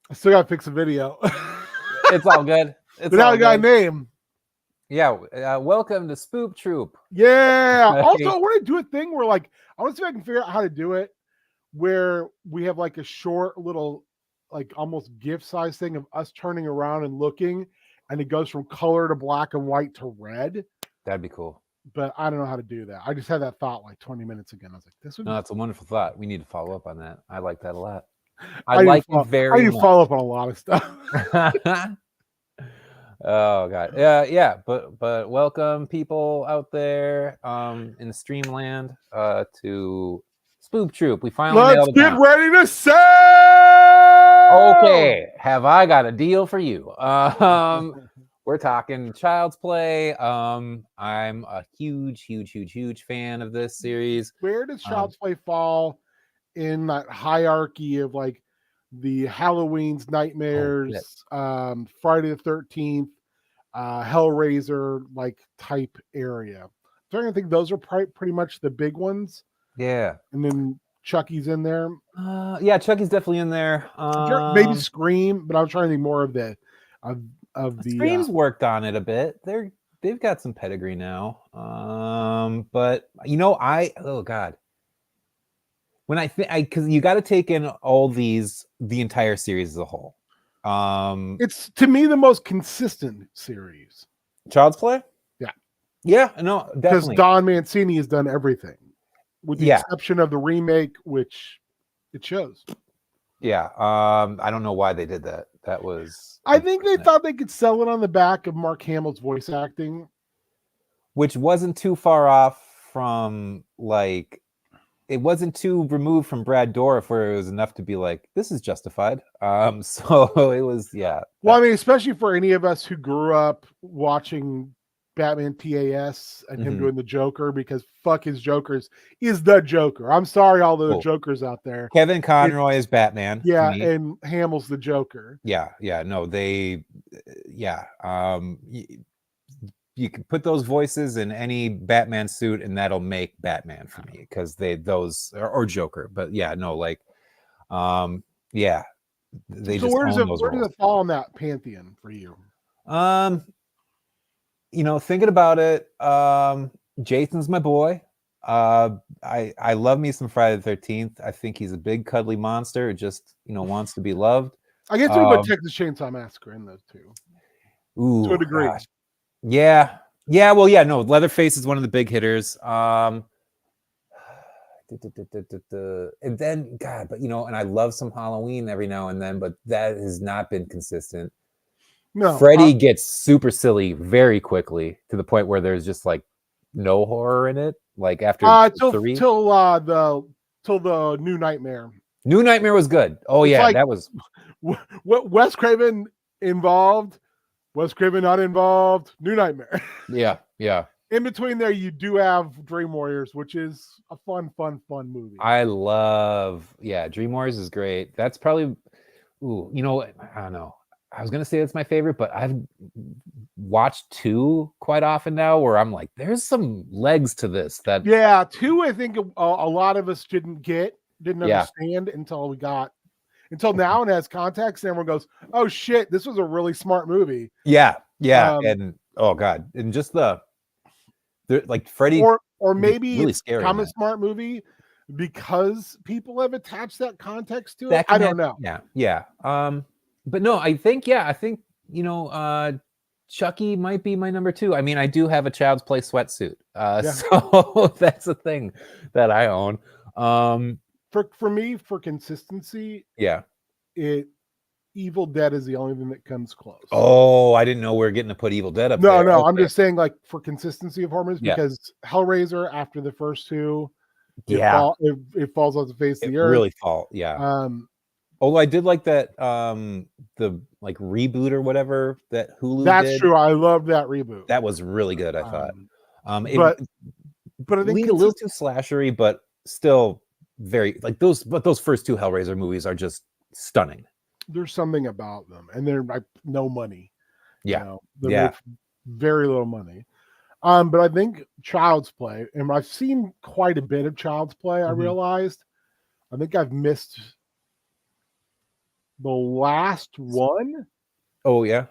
I still gotta fix the video. It's all good. It's But now all I got a good. name. Yeah. Welcome to Spoop Troop. Yeah. Also, Hey, I want to do a thing where like I want to see if I can figure out how to do it where we have like a short little like almost gift size thing of us turning around and looking and it goes from color to black and white to red. that'd be cool. But I don't know how to do that. I just had that thought like 20 minutes ago. And I was like, this would No, be that's a wonderful thought. We need to follow up on that. I like that a lot. I I need to like it follow, I very need to much. follow up on a lot of stuff. Oh god. Yeah, but welcome people out there in Streamland to Spoop Troop. We finally Let's nailed it get down. ready to sail. Okay, have I got a deal for you? We're talking Child's Play. I'm a huge fan of this series. Where does Child's Play fall in that hierarchy of like the Halloween's, Nightmares, Friday the 13th, Hellraiser like type area? So I think those are pretty much the big ones. Yeah. And then Chucky's in there. Yeah, Chucky's definitely in there. Maybe Scream, but I'm trying to think more of the of the Scream's worked on it a bit. They've got some pedigree now. But you know, oh god. When I think because you got to take in all these, the entire series as a whole. It's to me the most consistent series. Child's Play? Yeah. Yeah, no, Because definitely. Don Mancini has done everything. With the exception of the remake, which it shows. Yeah. I don't know why they did that. That was I think they thought they could sell it on the back of Mark Hamill's voice acting. Which wasn't too far off from like it wasn't too removed from Brad Dourif where it was enough to be like, this is justified. So it was, yeah. Well, I mean, especially for any of us who grew up watching Batman TAS and him doing the Joker, because fuck his Jokers is the Joker. I'm sorry, all the Jokers out there. Kevin Conroy is Batman. Yeah, and Hamill's the Joker. Yeah, no, you can put those voices in any Batman suit and that'll make Batman for me because those or Joker. But yeah, no, like, yeah, they so just where does roles. it fall in that pantheon for you? You know, thinking about it, Jason's my boy. I love me some Friday the 13th. I think he's a big cuddly monster who just, you know, wants to be loved. I guess we put Texas Chainsaw Massacre in those two. Ooh, to a degree. Gosh. Yeah. Well, yeah, no, Leatherface is one of the big hitters. And then, God, but you know, and I love some Halloween every now and then, but that has not been consistent. No, Freddy gets super silly very quickly to the point where there's just like no horror in it. Like after till the New Nightmare. New Nightmare was good. Oh it's yeah, that was what Wes Craven involved. Wes Craven not involved. New Nightmare. Yeah. In between there, you do have Dream Warriors, which is a fun movie. I love, Dream Warriors is great. That's probably, you know, I don't know. I was gonna say it's my favorite, but I've watched 2 quite often now, where I'm like, there's some legs to this. 2, I think a lot of us didn't understand until now, and as context, and everyone goes, "Oh shit, this was a really smart movie." Yeah, and oh god, and just the like Freddy, or maybe really it's scary. Become a smart movie because people have attached that context to it. I don't know. Yeah. But no, I think you know, Chucky might be my number 2. I mean, I do have a Child's Play sweatsuit, so that's a thing that I own. For me, for consistency, Evil Dead is the only thing that comes close. Oh, I didn't know we were getting to put Evil Dead up there. No, I'm just saying, like, for consistency of horror movies, because Hellraiser, after the first 2, it falls off the face of the earth. Really fall, although I did like that, the like reboot or whatever that Hulu That's did. true. I love that reboot. That was really good, I thought. But I think a little too slashery, but still very like those. But those first 2 Hellraiser movies are just stunning. There's something about them, and they're like no money. Yeah, they very little money. But I think Child's Play, and I've seen quite a bit of Child's Play. I realized, I think I've missed The last one? Oh, yeah.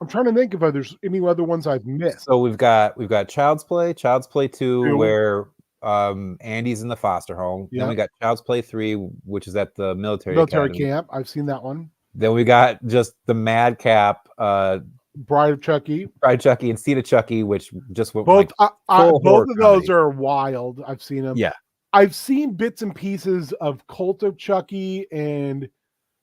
I'm trying to think if there's any other ones I've missed. So we've got Child's Play 2, where Andy's in the foster home. Yep. Then we got Child's Play 3, which is at the military academy. Camp. I've seen that one. Then we got just the Madcap, Bride of Chucky, and Seed of Chucky, which just went both. Both of those comedy. are wild. I've seen them. Yeah, I've seen bits and pieces of Cult of Chucky and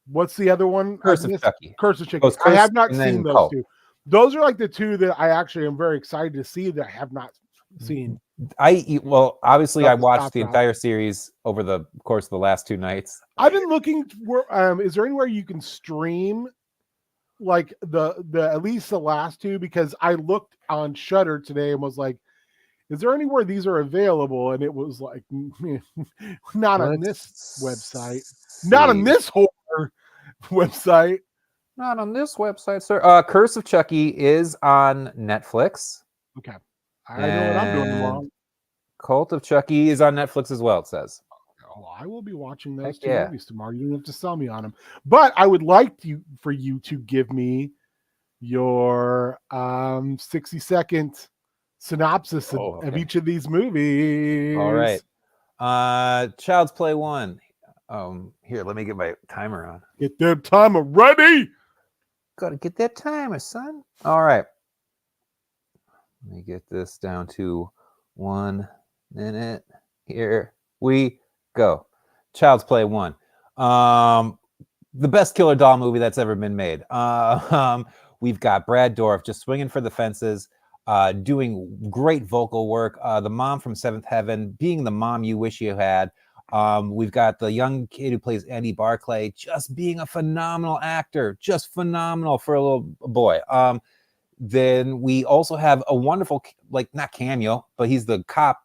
what's the other one? Curse of Chucky. Curse of Chucky. I have not seen those two. Those are like the two that I actually am very excited to see that I have not seen. Obviously I watched the entire series over the course of the last 2 nights. I've been looking for is there anywhere you can stream like the at least the last two, because I looked on Shudder today and was like, is there anywhere these are available? And it was like, not on this website. Not on this horror website. Not on this website, sir. Curse of Chucky is on Netflix. Okay. I know what I'm doing wrong. Cult of Chucky is on Netflix as well, it says. Oh, I will be watching those two movies tomorrow. You don't have to sell me on them. But I would like for you to give me your 60-second synopsis of each of these movies. All right. Child's Play 1. Here, let me get my timer on. Get that timer ready. Gotta get that timer, son. All right. Let me get this down to 1 minute. Here we go. Child's Play 1. The best killer doll movie that's ever been made. We've got Brad Dourif just swinging for the fences, doing great vocal work. The mom from Seventh Heaven, being the mom you wish you had. We've got the young kid who plays Andy Barclay, just being a phenomenal actor, just phenomenal for a little boy. Then we also have a wonderful, not cameo, but he's the cop,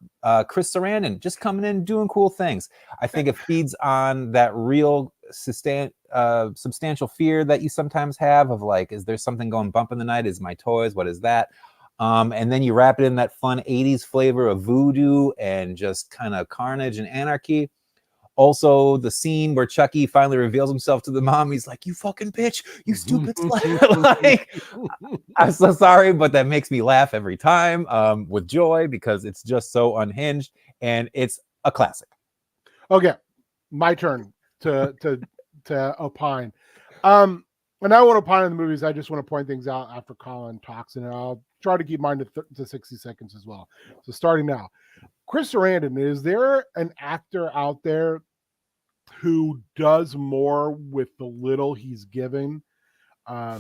Chris Sarandon, just coming in and doing cool things. I think it feeds on that real substantial fear that you sometimes have of like, is there something going bump in the night? Is my toys? What is that? And then you wrap it in that fun 80s flavor of voodoo and just kind of carnage and anarchy. Also, the scene where Chucky finally reveals himself to the mom. He's like, you fucking bitch, you stupid slut. Like, I'm so sorry, but that makes me laugh every time with joy because it's just so unhinged and it's a classic. Okay, my turn to opine. And I want to opine on the movies. I just want to point things out after Colin talks, and I'll try to keep mine to 60 seconds as well. So starting now. Chris Sarandon, is there an actor out there who does more with the little he's given? I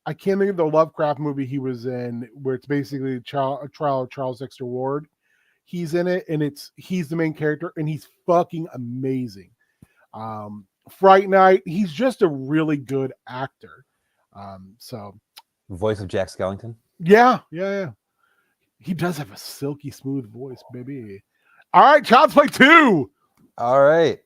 can't think of the Lovecraft movie he was in, where it's basically a trial of Charles Dexter Ward. He's in it, and he's the main character, and he's fucking amazing. Fright Night, he's just a really good actor. So, voice of Jack Skellington. Yeah. He does have a silky smooth voice, baby. All right, Child's Play 2. All right.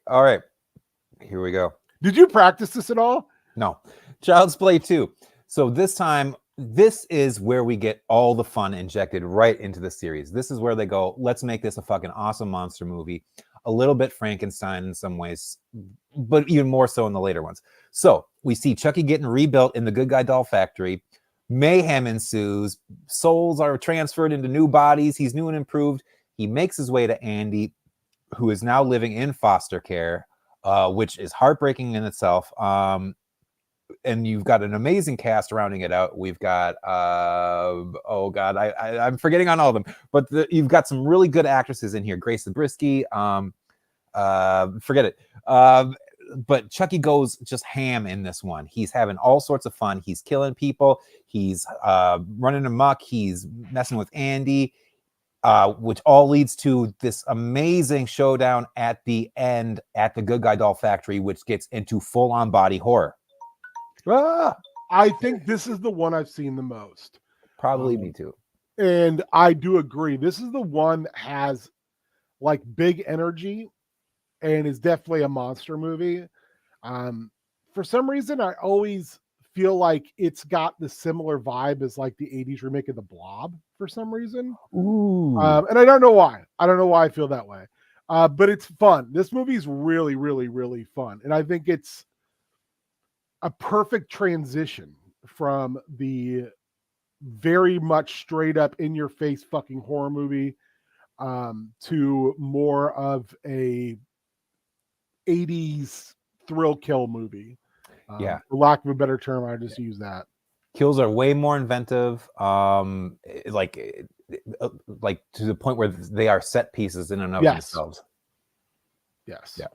Here we go. Did you practice this at all? No. Child's Play 2. So this time, this is where we get all the fun injected right into the series. This is where they go, let's make this a fucking awesome monster movie. A little bit Frankenstein in some ways, but even more so in the later ones. So we see Chucky getting rebuilt in the Good Guy Doll Factory. Mayhem ensues. Souls are transferred into new bodies. He's new and improved. He makes his way to Andy, who is now living in foster care, which is heartbreaking in itself. And you've got an amazing cast rounding it out. We've got, I'm forgetting on all of them, but you've got some really good actresses in here. Grace Zabriskie, forget it. But Chucky goes just ham in this one. He's having all sorts of fun. He's killing people. He's running amok. He's messing with Andy, which all leads to this amazing showdown at the end at the Good Guy Doll Factory, which gets into full-on body horror. I think this is the one I've seen the most. Probably me too. And I do agree. This is the one that has like big energy and is definitely a monster movie. For some reason, I always feel like it's got the similar vibe as like the 80s remake of The Blob for some reason. Ooh. And I don't know why. I don't know why I feel that way. But it's fun. This movie's really, really, really fun. And I think it's a perfect transition from the very much straight up in your face fucking horror movie to more of a 80s thrill kill movie. For lack of a better term, I just use that. Kills are way more inventive, like to the point where they are set pieces in and of themselves. Yes. Yeah.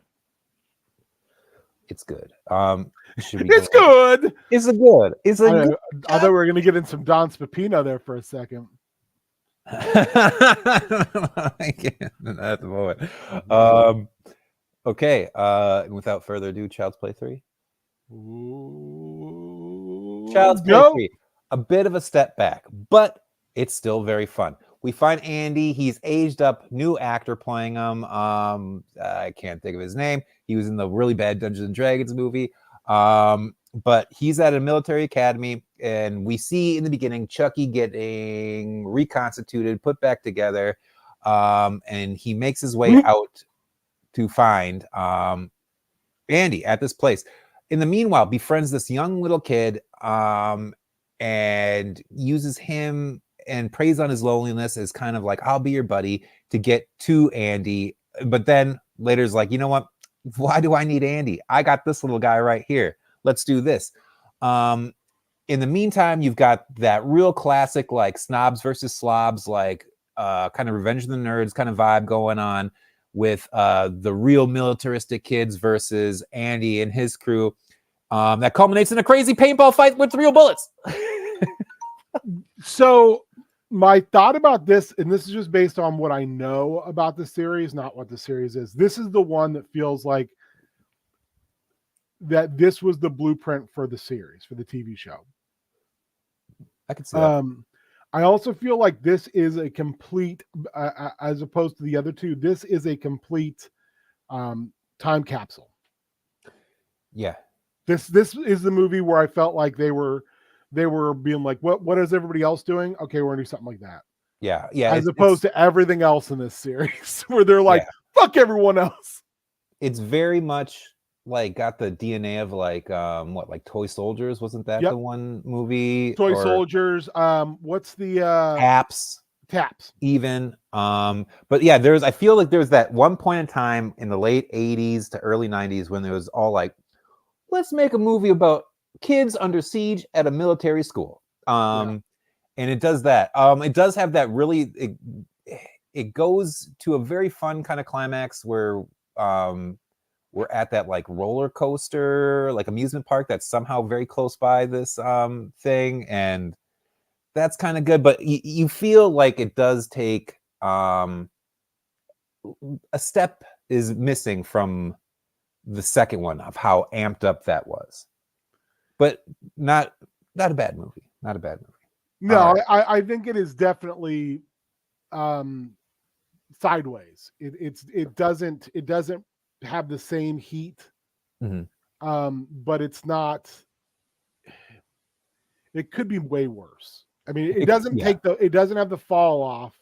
It's good. It's good. It's a good. It's a good. I thought we were going to get in some Don Spapino there for a second. I can't at the moment. Okay. Without further ado, Child's Play 3. Child's Play 3. A bit of a step back, but it's still very fun. We find Andy. He's aged up. New actor playing him. I can't think of his name. He was in the really bad Dungeons and Dragons movie. But he's at a military academy, and we see in the beginning Chucky getting reconstituted, put back together, and he makes his way out to find Andy at this place. In the meanwhile, befriends this young little kid and uses him and preys on his loneliness as kind of like, I'll be your buddy to get to Andy. But then later is like, you know what? Why do I need Andy? I got this little guy right here. Let's do this. In the meantime, you've got that real classic, like snobs versus slobs, like kind of Revenge of the Nerds kind of vibe going on with the real militaristic kids versus Andy and his crew. That culminates in a crazy paintball fight with real bullets. So my thought about this, and this is just based on what I know about the series, not what the series is. This is the one that feels like that this was the blueprint for the series, for the TV show. I could see that. I also feel like this is a complete, as opposed to the other two, this is a complete time capsule. Yeah. This is the movie where I felt like they were being like, what is everybody else doing? Okay, we're gonna do something like that. Yeah, yeah. As opposed to everything else in this series, where they're like, fuck everyone else. It's very much like got the DNA of like like Toy Soldiers? Wasn't that the one movie? Toy Soldiers. What's the Taps even. But yeah, I feel like there's that one point in time in the late 80s to early 90s when there was all like, let's make a movie about kids under siege at a military school. And it does that. It does have that really, it goes to a very fun kind of climax where we're at that like roller coaster, like amusement park that's somehow very close by this thing. And that's kind of good, but you feel like it does take a step is missing from the second one of how amped up that was. But not a bad movie. Not a bad movie. No, I think it is definitely sideways. It doesn't have the same heat. But it's not. It could be way worse. I mean, it doesn't it doesn't have the fall off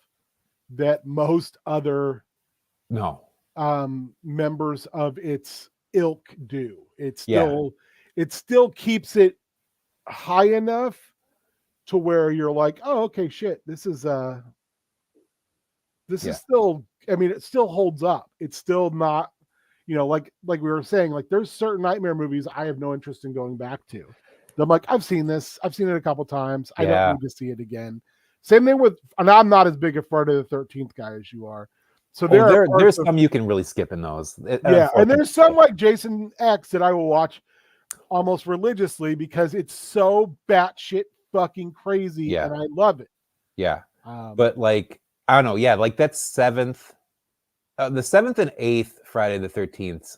that most other members of its ilk do. It still keeps it high enough to where you're like, oh, okay, shit, this is still, I mean, it still holds up. It's still not, like we were saying, like there's certain Nightmare movies I have no interest in going back to. I'm like, I've seen this. I've seen it a couple times. I don't need to see it again. Same thing with, and I'm not as big a Friday the 13th guy as you are. So there's some you can really skip in those. And there's some like Jason X that I will watch almost religiously because it's so batshit fucking crazy and I love it. Yeah. But like, I don't know. Yeah. Like that's the 7th and 8th Friday the 13th.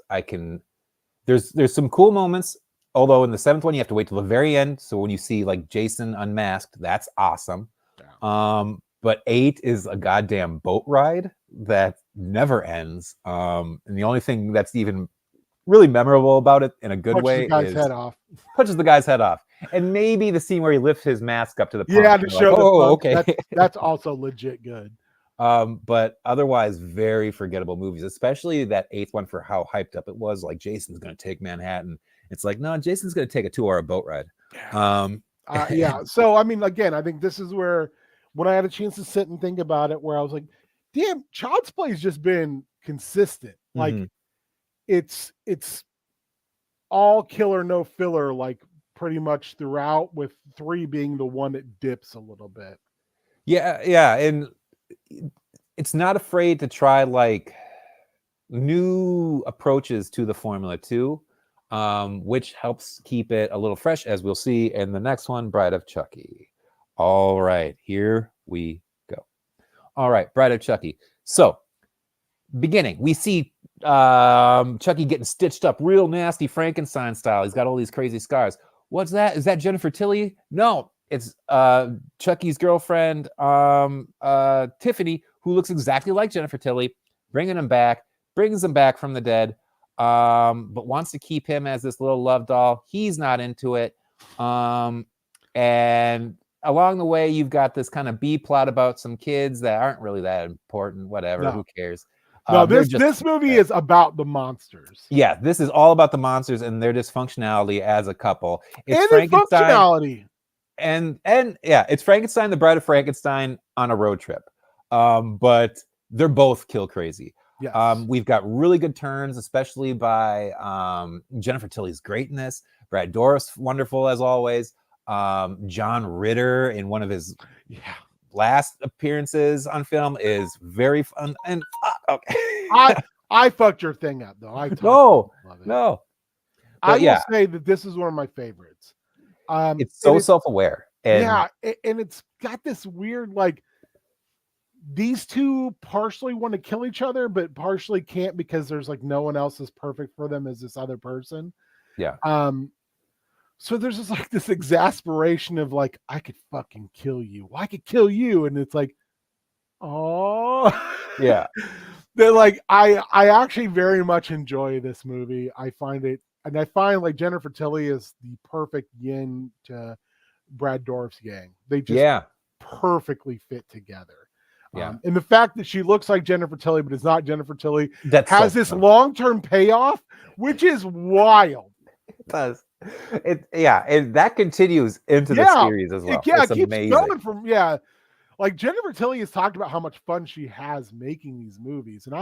There's some cool moments. Although in the 7th one, you have to wait till the very end. So when you see like Jason unmasked, that's awesome. Yeah. But 8 is a goddamn boat ride that never ends. And the only thing that's even really memorable about it in a good way is punches the guy's head off. And maybe the scene where he lifts his mask up to the pump. Yeah, to show okay. That's also legit good. But otherwise, very forgettable movies, especially that 8th one for how hyped up it was. Like, Jason's going to take Manhattan. It's like, no, Jason's going to take a 2-hour boat ride. Yeah. So, I mean, again, I think this is where, when I had a chance to sit and think about it, where I was like, damn, Child's Play has just been consistent. Like, it's all killer, no filler, like pretty much throughout, with 3 being the one that dips a little bit. Yeah. And it's not afraid to try like new approaches to the formula too, which helps keep it a little fresh, as we'll see in the next one, Bride of Chucky. All right, here we go. All right, Bride of Chucky. So, beginning, we see Chucky getting stitched up real nasty Frankenstein style. He's got all these crazy scars. What's that? Is that Jennifer Tilly? No, it's Chucky's girlfriend, Tiffany, who looks exactly like Jennifer Tilly, brings him back from the dead, but wants to keep him as this little love doll. He's not into it. And along the way, you've got this kind of B plot about some kids that aren't really that important. Whatever, who cares? No, this movie is about the monsters. Yeah, this is all about the monsters and their dysfunctionality as a couple. It's Frankenstein, and yeah, it's Frankenstein, the Bride of Frankenstein on a road trip. But they're both kill crazy. Yes. We've got really good turns, especially by Jennifer Tilly's great in this. Brad Dourif's wonderful as always. John Ritter in one of his last appearances on film is very fun. And okay, I fucked your thing up though. No. I will say that this is one of my favorites. It's so self-aware. And and it's got this weird, like, these two partially want to kill each other, but partially can't because there's like no one else is perfect for them as this other person. Yeah. So there's just like this exasperation of like, I could fucking kill you. Well, I could kill you. And it's like, oh yeah. They're like, I actually very much enjoy this movie. I find like Jennifer Tilly is the perfect yin to Brad Dourif's gang. They just perfectly fit together. And the fact that she looks like Jennifer Tilly, but it's not Jennifer Tilly, has this long-term payoff, which is wild. It does. And that continues into the series as well. It keeps going from like Jennifer Tilly has talked about how much fun she has making these movies, and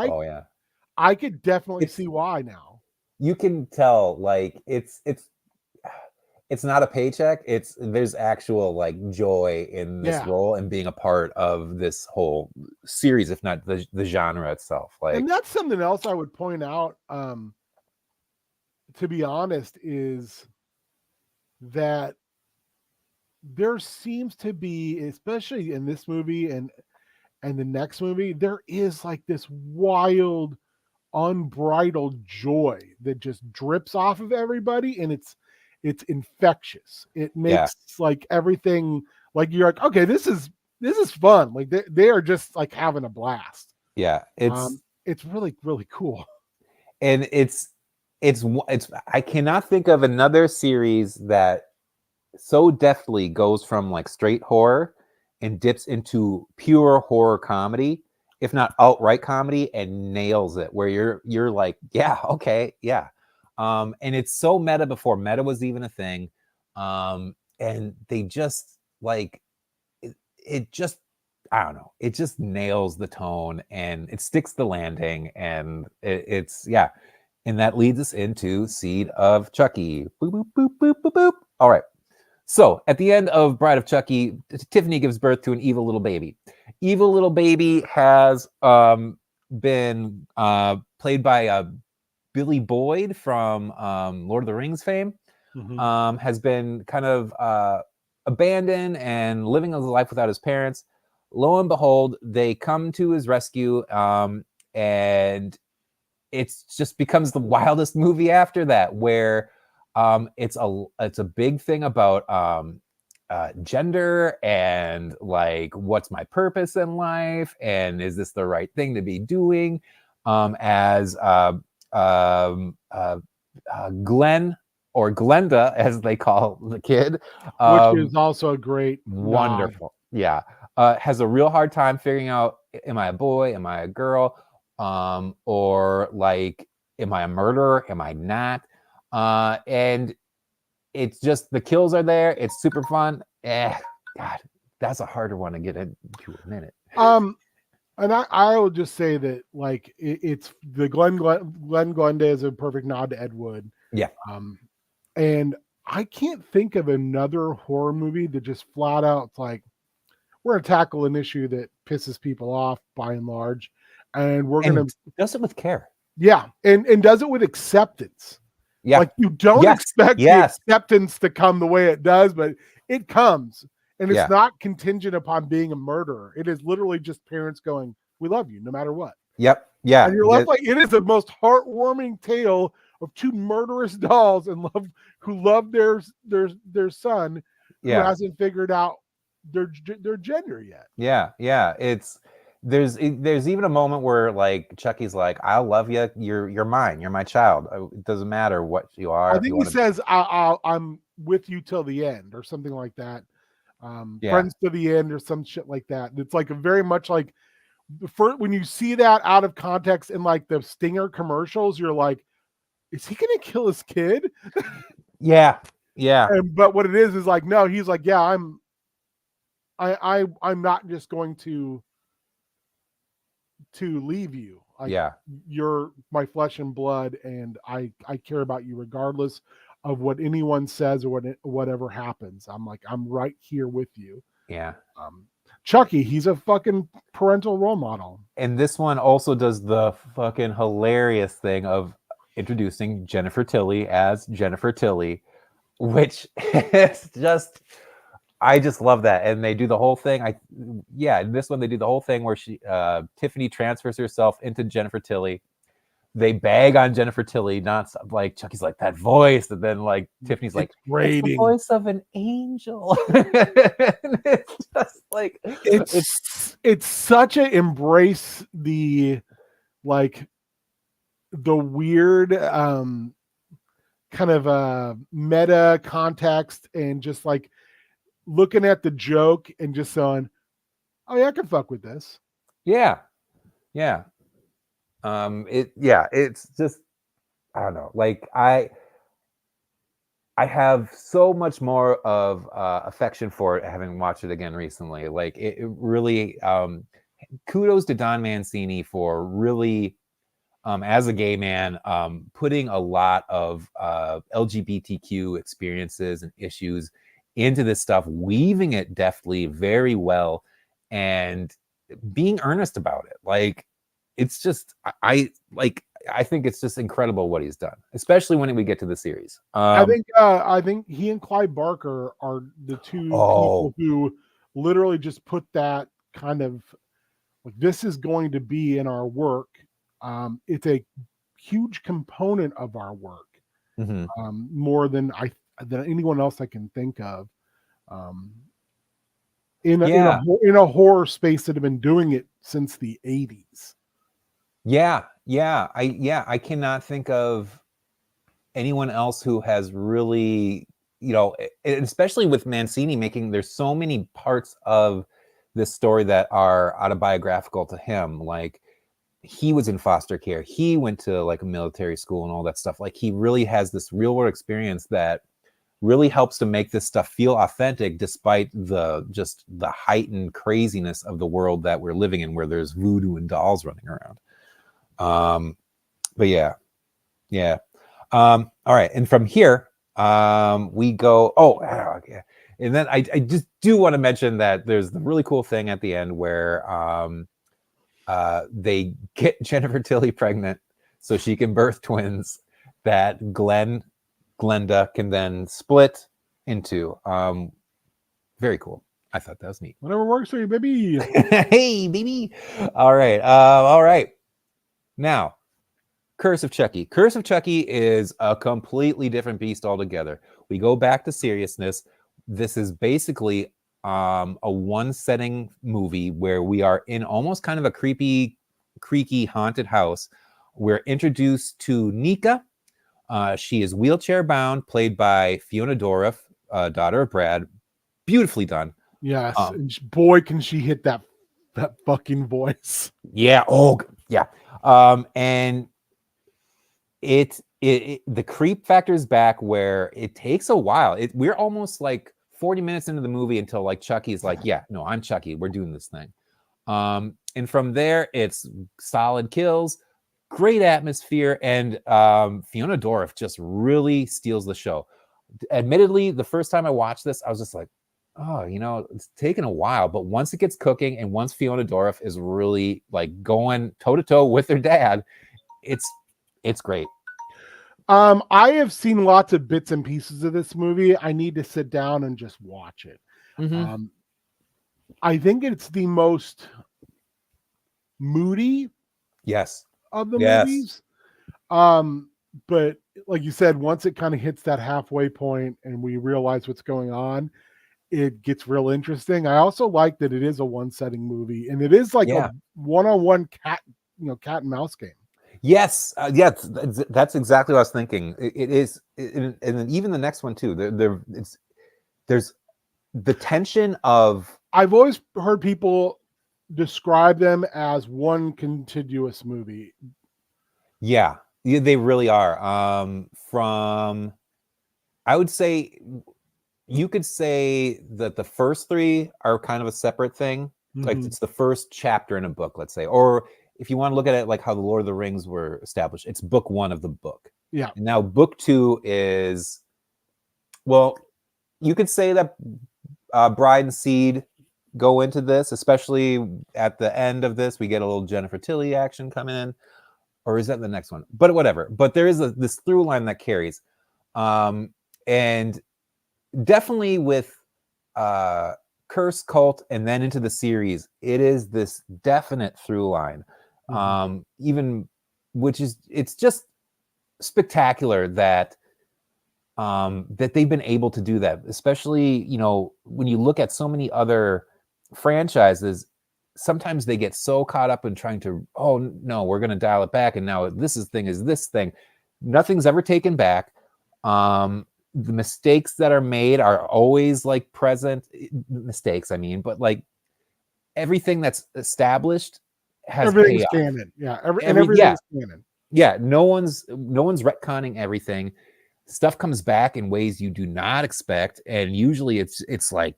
I could definitely see why now. You can tell, like, it's not a paycheck. There's actual like joy in this role and being a part of this whole series, if not the genre itself. Like, and that's something else I would point out. To be honest, is that there seems to be, especially in this movie and the next movie, there is like this wild, unbridled joy that just drips off of everybody, and it's infectious. It makes like everything, like, you're like, okay, this is fun. Like they are just like having a blast. Yeah, it's really, really cool. And it's I cannot think of another series that so deftly goes from like straight horror and dips into pure horror comedy, if not outright comedy, and nails it, where you're like, and it's so meta before meta was even a thing. And they just like it just, I don't know, it just nails the tone and it sticks the landing, and it's and that leads us into Seed of Chucky. Boop, boop, boop, boop, boop, boop. All right. So at the end of Bride of Chucky, Tiffany gives birth to an evil little baby. Evil little baby has been played by Billy Boyd from Lord of the Rings fame. Has been kind of abandoned and living a life without his parents. Lo and behold, they come to his rescue, and it just becomes the wildest movie after that, where it's a big thing about gender and like, what's my purpose in life, and is this the right thing to be doing? As Glenn, or Glenda as they call the kid, which is also a great wonderful nod. Has a real hard time figuring out am I a boy? Am I a girl? Or like, am I a murderer? Am I not? And it's just the kills are there. It's super fun. God, that's a harder one to get into a minute. And I will just say that like it's the Glenn Glenda is a perfect nod to Ed Wood. Yeah. And I can't think of another horror movie that just flat out like we're gonna tackle an issue that pisses people off by and large, and we're gonna does it with care. Yeah, and does it with acceptance. Yeah, like you don't expect the acceptance to come the way it does, but it comes. And it's not contingent upon being a murderer. It is literally just parents going, "We love you no matter what." Yep. Yeah. And you're left like it is the most heartwarming tale of two murderous dolls and who love their son who hasn't figured out their gender yet. Yeah. Yeah. There's even a moment where like Chucky's like, "I'll love you. You're mine. You're my child. It doesn't matter what you are." I think he says, "I'm with you till the end," or something like that. Friends to the end, or some shit like that. It's like a very much like when you see that out of context in like the Stinger commercials, you're like, is he gonna kill his kid? Yeah. But what it is like, no, he's like, yeah, I'm not just going to leave you. Like, you're my flesh and blood, and I care about you regardless of what anyone says or whatever happens. I'm like, I'm right here with you. Yeah. Chucky, he's a fucking parental role model. And this one also does the fucking hilarious thing of introducing Jennifer Tilly as Jennifer Tilly, which is just, I just love that. And they do the whole thing. In this one, they do the whole thing where Tiffany transfers herself into Jennifer Tilly. They bag on Jennifer Tilly, not like Chucky's like that voice, and then like Tiffany's like, it's the voice of an angel. It's just like it's such a embrace the like the weird kind of meta context, and just like looking at the joke and just saying, "Oh yeah, I can fuck with this." Yeah. It's just, I don't know. Like I have so much more of affection for it having watched it again recently. Like it really, kudos to Don Mancini for really, as a gay man, putting a lot of LGBTQ experiences and issues into this stuff, weaving it deftly very well, and being earnest about it. Like, it's just, I think it's just incredible what he's done, especially when we get to the series. I think he and Clive Barker are the two people who literally just put that kind of like, this is going to be in our work. It's a huge component of our work, more than anyone else I can think of. In a horror space that have been doing it since the 80s. I cannot think of anyone else who has really, especially with Mancini there's so many parts of this story that are autobiographical to him. Like, he was in foster care, he went to like a military school and all that stuff. Like, he really has this real world experience that really helps to make this stuff feel authentic, despite the heightened craziness of the world that we're living in, where there's voodoo and dolls running around. But yeah. All right, and from here we go, and then I just do want to mention that there's the really cool thing at the end where they get Jennifer Tilly pregnant so she can birth twins that Glenda can then split into. Very cool. I thought that was neat. Whatever works for you, baby. Hey, baby. All right. Now, Curse of Chucky. Curse of Chucky is a completely different beast altogether. We go back to seriousness. This is basically a one-setting movie where we are in almost kind of a creepy, creaky, haunted house. We're introduced to Nika. She is wheelchair-bound, played by Fiona Dourif, daughter of Brad. Beautifully done. Yes. Boy, can she hit that that fucking voice. Yeah. Oh, yeah. And the creep factor is back where it takes a while. We're almost like 40 minutes into the movie until like Chucky's like, yeah, no, I'm Chucky. We're doing this thing. And from there, it's solid kills, great atmosphere, and Fiona Dorff just really steals the show. Admittedly, the first time I watched this, I was just like, oh, it's taken a while. But once it gets cooking and once Fiona Dorff is really like going toe to toe with her dad, it's great. I have seen lots of bits and pieces of this movie. I need to sit down and just watch it. Mm-hmm. I think it's the most moody of the movies. But like you said, once it kind of hits that halfway point and we realize what's going on, it gets real interesting. I also like that it is a one setting movie and it is like a one-on-one cat and mouse game. Yes, that's exactly what I was thinking. It is, and then even the next one too. There's the tension of. I've always heard people describe them as one contiguous movie. Yeah, they really are. I would say, you could say that the first three are kind of a separate thing. Mm-hmm. Like it's the first chapter in a book, let's say, or if you want to look at it like how the Lord of the Rings were established, it's book one of the book. Yeah. And now book two is, well, you could say that Bride and Seed go into this, especially at the end of this, we get a little Jennifer Tilly action coming in, or is that the next one? But whatever. But there is this through line that carries. And definitely with Curse, Cult, and then into the series, it is this definite through line. Even which is, it's just spectacular that that they've been able to do that, especially when you look at so many other franchises. Sometimes they get so caught up in trying to, oh no, we're going to dial it back, and now this thing. Nothing's ever taken back. The mistakes that are made are always like present mistakes, but like everything that's established has everything's payoff. Canon. Yeah, everything's canon. Yeah, no one's retconning everything. Stuff comes back in ways you do not expect, and usually it's like,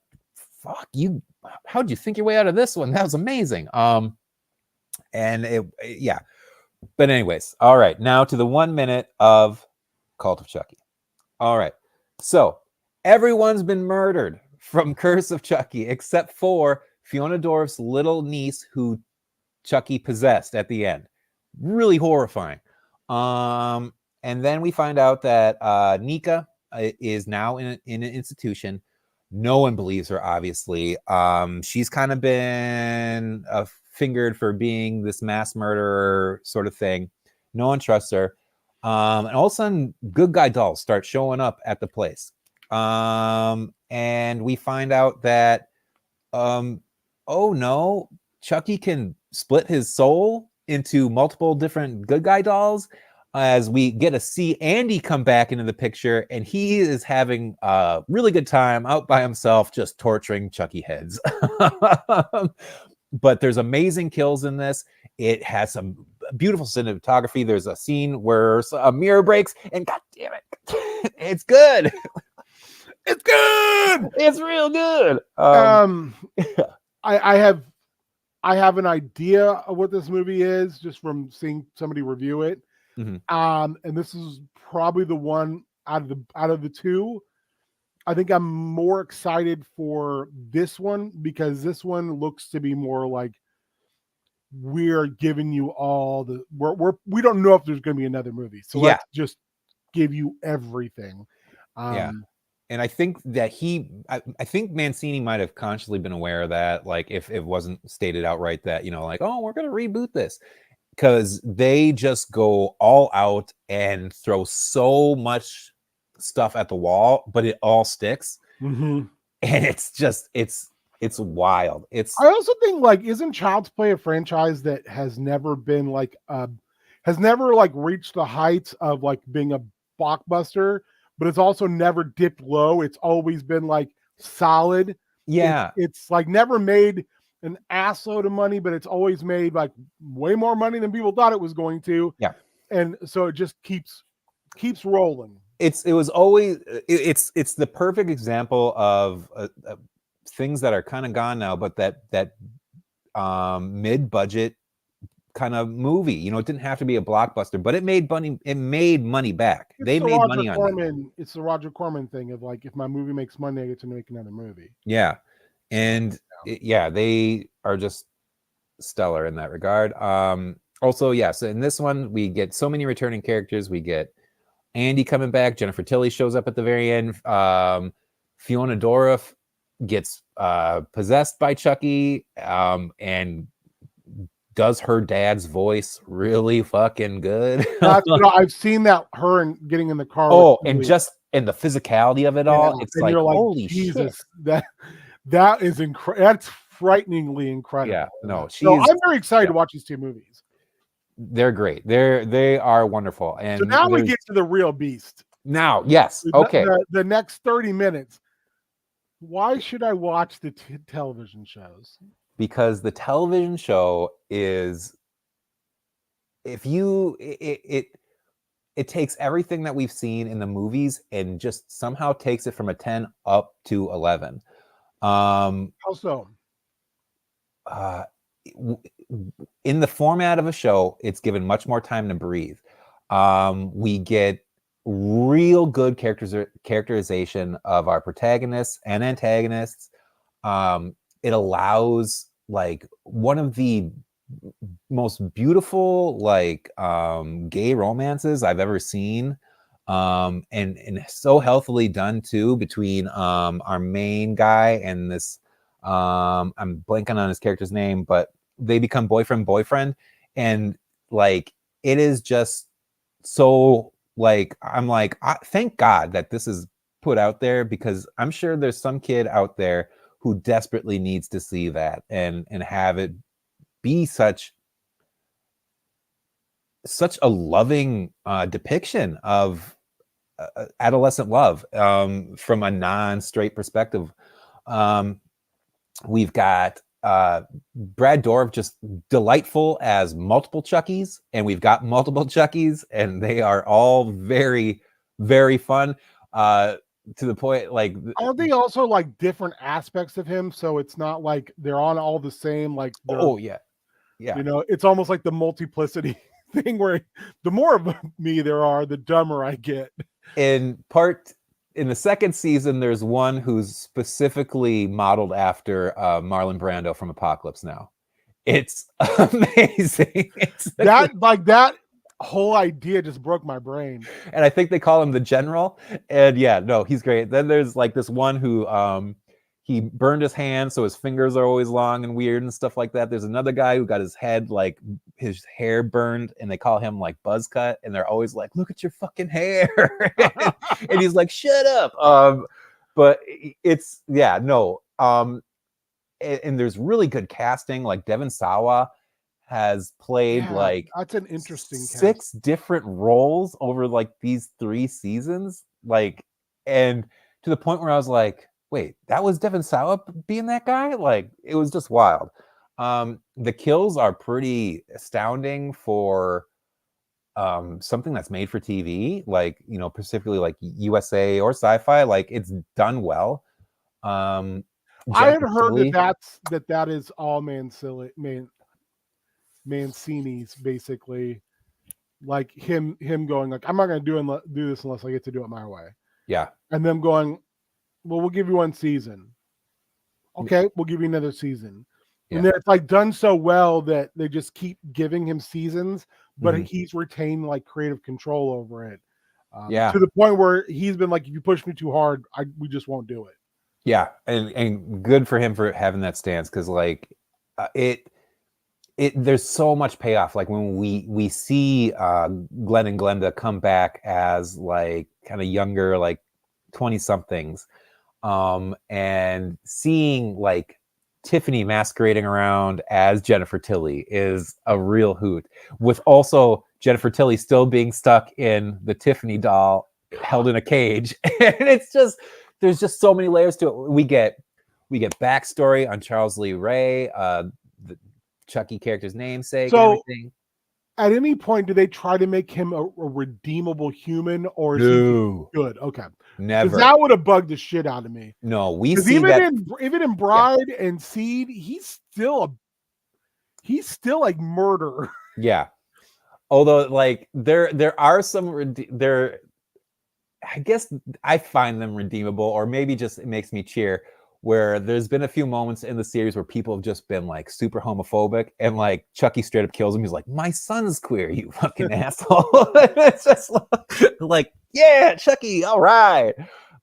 fuck you, how'd you think your way out of this one? That was amazing. Yeah. But anyways, all right, now to the 1 minute of Cult of Chucky. All right, so everyone's been murdered from Curse of Chucky except for Fiona Dorff's little niece, who Chucky possessed at the end. Really horrifying. And then we find out that Nika is now in an institution. No one believes her, obviously. She's kind of been fingered for being this mass murderer sort of thing. No one trusts her. And all of a sudden, good guy dolls start showing up at the place. And we find out that, oh no, Chucky can split his soul into multiple different good guy dolls, as we get to see Andy come back into the picture, and he is having a really good time out by himself, just torturing Chucky heads. But there's amazing kills in this. It has some beautiful cinematography. There's a scene where a mirror breaks, and god damn it, it's good. It's good. It's real good. I have an idea of what this movie is just from seeing somebody review it. And this is probably the one out of the two. I think I'm more excited for this one because this one looks to be more like we're giving you all the we don't know if there's going to be another movie, so let's just give you everything. And I think that I think Mancini might have consciously been aware of that, like if it wasn't stated outright that, like, oh, we're going to reboot this, because they just go all out and throw so much stuff at the wall, but it all sticks. And it's just, it's wild. I also think, like, isn't Child's Play a franchise that has never been like, has never like reached the heights of like being a blockbuster, but it's also never dipped low. It's always been like solid. Yeah. It's like never made an assload of money, but it's always made like way more money than people thought it was going to. Yeah. And so it just keeps rolling. It's the perfect example of things that are kind of gone now, but that mid-budget kind of movie. You know, it didn't have to be a blockbuster, but it made money. It made money back. They made money on it. It's the Roger Corman thing of like, if my movie makes money, I get to make another movie. Yeah, and they are just stellar in that regard. Also, so in this one, we get so many returning characters. We get Andy coming back. Jennifer Tilly shows up at the very end. Fiona Dourif gets possessed by Chucky and does her dad's voice really fucking good. I've seen that, her and getting in the car. And the physicality of it all. It's like, holy Jesus, shit. That is incredible. That's frighteningly incredible. Yeah, no, I'm very excited to watch these two movies. They're great. They are wonderful. And so now we get to the real beast. Now, yes. Okay. The next 30 minutes. Why should I watch the television shows? Because the television show is, it takes everything that we've seen in the movies and just somehow takes it from a 10 up to 11. How so? In the format of a show, it's given much more time to breathe. We get real good characterization of our protagonists and antagonists. It allows like one of the most beautiful gay romances I've ever seen, and so healthily done too, between our main guy and this I'm blanking on his character's name, but they become boyfriend, and like it is just so like, I'm like, thank God that this is put out there, because I'm sure there's some kid out there who desperately needs to see that and have it be such a loving depiction of adolescent love from a non-straight perspective. We've got Brad Dourif, just delightful as multiple Chuckies, and we've got multiple Chuckies, and they are all very, very fun. To the point, like, are they also like different aspects of him? So it's not like they're on all the same, like, yeah. You know, it's almost like the multiplicity thing where the more of me there are, the dumber I get. In the second season, there's one who's specifically modeled after Marlon Brando from Apocalypse Now. It's amazing. That whole idea just broke my brain. And I think they call him the General. And yeah, no, he's great. Then there's like this one who he burned his hand, so his fingers are always long and weird and stuff like that. There's another guy who got his head, like his hair burned, and they call him like Buzz Cut, and they're always like, look at your fucking hair. And he's like, shut up. But it's, yeah, no. And there's really good casting. Like Devon Sawa has played that's an interesting 6 different roles over like these 3 seasons. Like, and to the point where I was like, wait, that was Devon Sawa being that guy? Like, it was just wild. The kills are pretty astounding for something that's made for TV, like, you know, specifically like USA or sci-fi. Like, it's done well. I had heard that is all Mancini's, basically, like him going like, I'm not going to do this unless I get to do it my way. Yeah. And them going, well, we'll give you 1 season. Okay, we'll give you another season. Yeah. And it's like done so well that they just keep giving him seasons, but he's retained like creative control over it. To the point where he's been like, if you push me too hard, we just won't do it. Yeah, and good for him for having that stance, because like there's so much payoff. Like when we see Glenn and Glenda come back as like kind of younger, like 20-somethings. And seeing like Tiffany masquerading around as Jennifer Tilly is a real hoot, with also Jennifer Tilly still being stuck in the Tiffany doll held in a cage. And it's just, there's just so many layers to it. We get We get backstory on Charles Lee Ray, the Chucky character's namesake, and So, everything. at any point, do they try to make him a redeemable human, or is he No, good? Okay, never. because that would have bugged the shit out of me. No, we Because see that even in Bride and Seed, he's still like murder. Yeah. Although, like, there are some there. I guess I find them redeemable, or maybe just it makes me cheer. Where there's been a few moments in the series where people have just been like super homophobic, and like Chucky straight up kills him. He's like, "My son's queer, you fucking asshole." It's just like, yeah, Chucky, all right.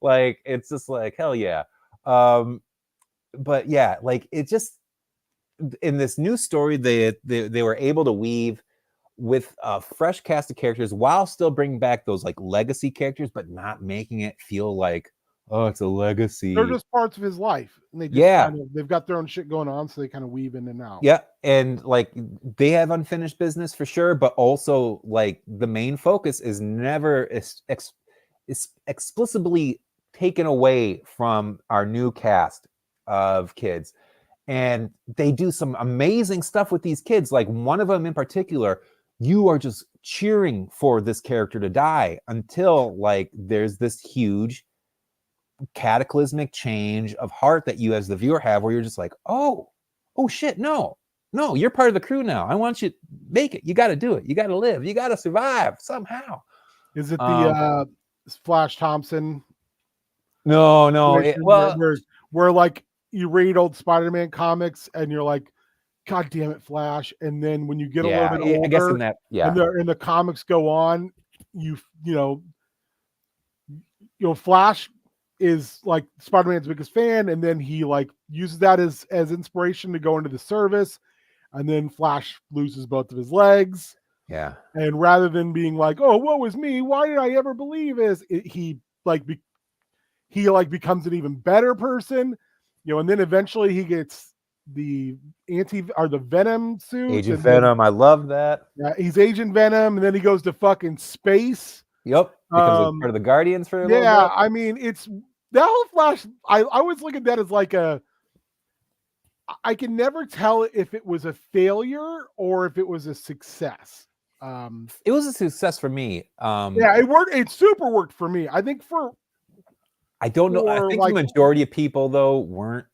Like, it's just like, hell yeah. But yeah, like, it just, in this new story, they were able to weave with a fresh cast of characters while still bringing back those like legacy characters, but not making it feel like, oh, it's a legacy. They're just parts of his life, and they just kind of, they've got their own shit going on, so they kind of weave in and out. Yeah, and like they have unfinished business for sure, but also like the main focus is never explicitly taken away from our new cast of kids. And they do some amazing stuff with these kids. Like one of them in particular, you are just cheering for this character to die until like there's this huge cataclysmic change of heart that you as the viewer have, where you're just like, oh shit, no, you're part of the crew now. I want you to make it. You got to do it. You got to live. You got to survive somehow. Is it the Flash Thompson? No. Where like you read old Spider-Man comics and you're like, God damn it, Flash. And then when you get a little bit older, I guess in that, and the comics go on, you know, Flash is like Spider-Man's biggest fan, and then he like uses that as inspiration to go into the service, and then Flash loses both of his legs. Yeah. And rather than being like, oh, woe is me, why did I ever believe this? He becomes an even better person, you know, and then eventually he gets the Venom suit. Agent Venom, I love that. Yeah, he's Agent Venom, and then he goes to fucking space. Yep, becomes part of the Guardians for a little bit. Yeah, I mean, it's that whole Flash. I always look at that as like I can never tell if it was a failure or if it was a success. It was a success for me. Yeah, it worked. It super worked for me. I think I don't know. I think like, the majority of people though weren't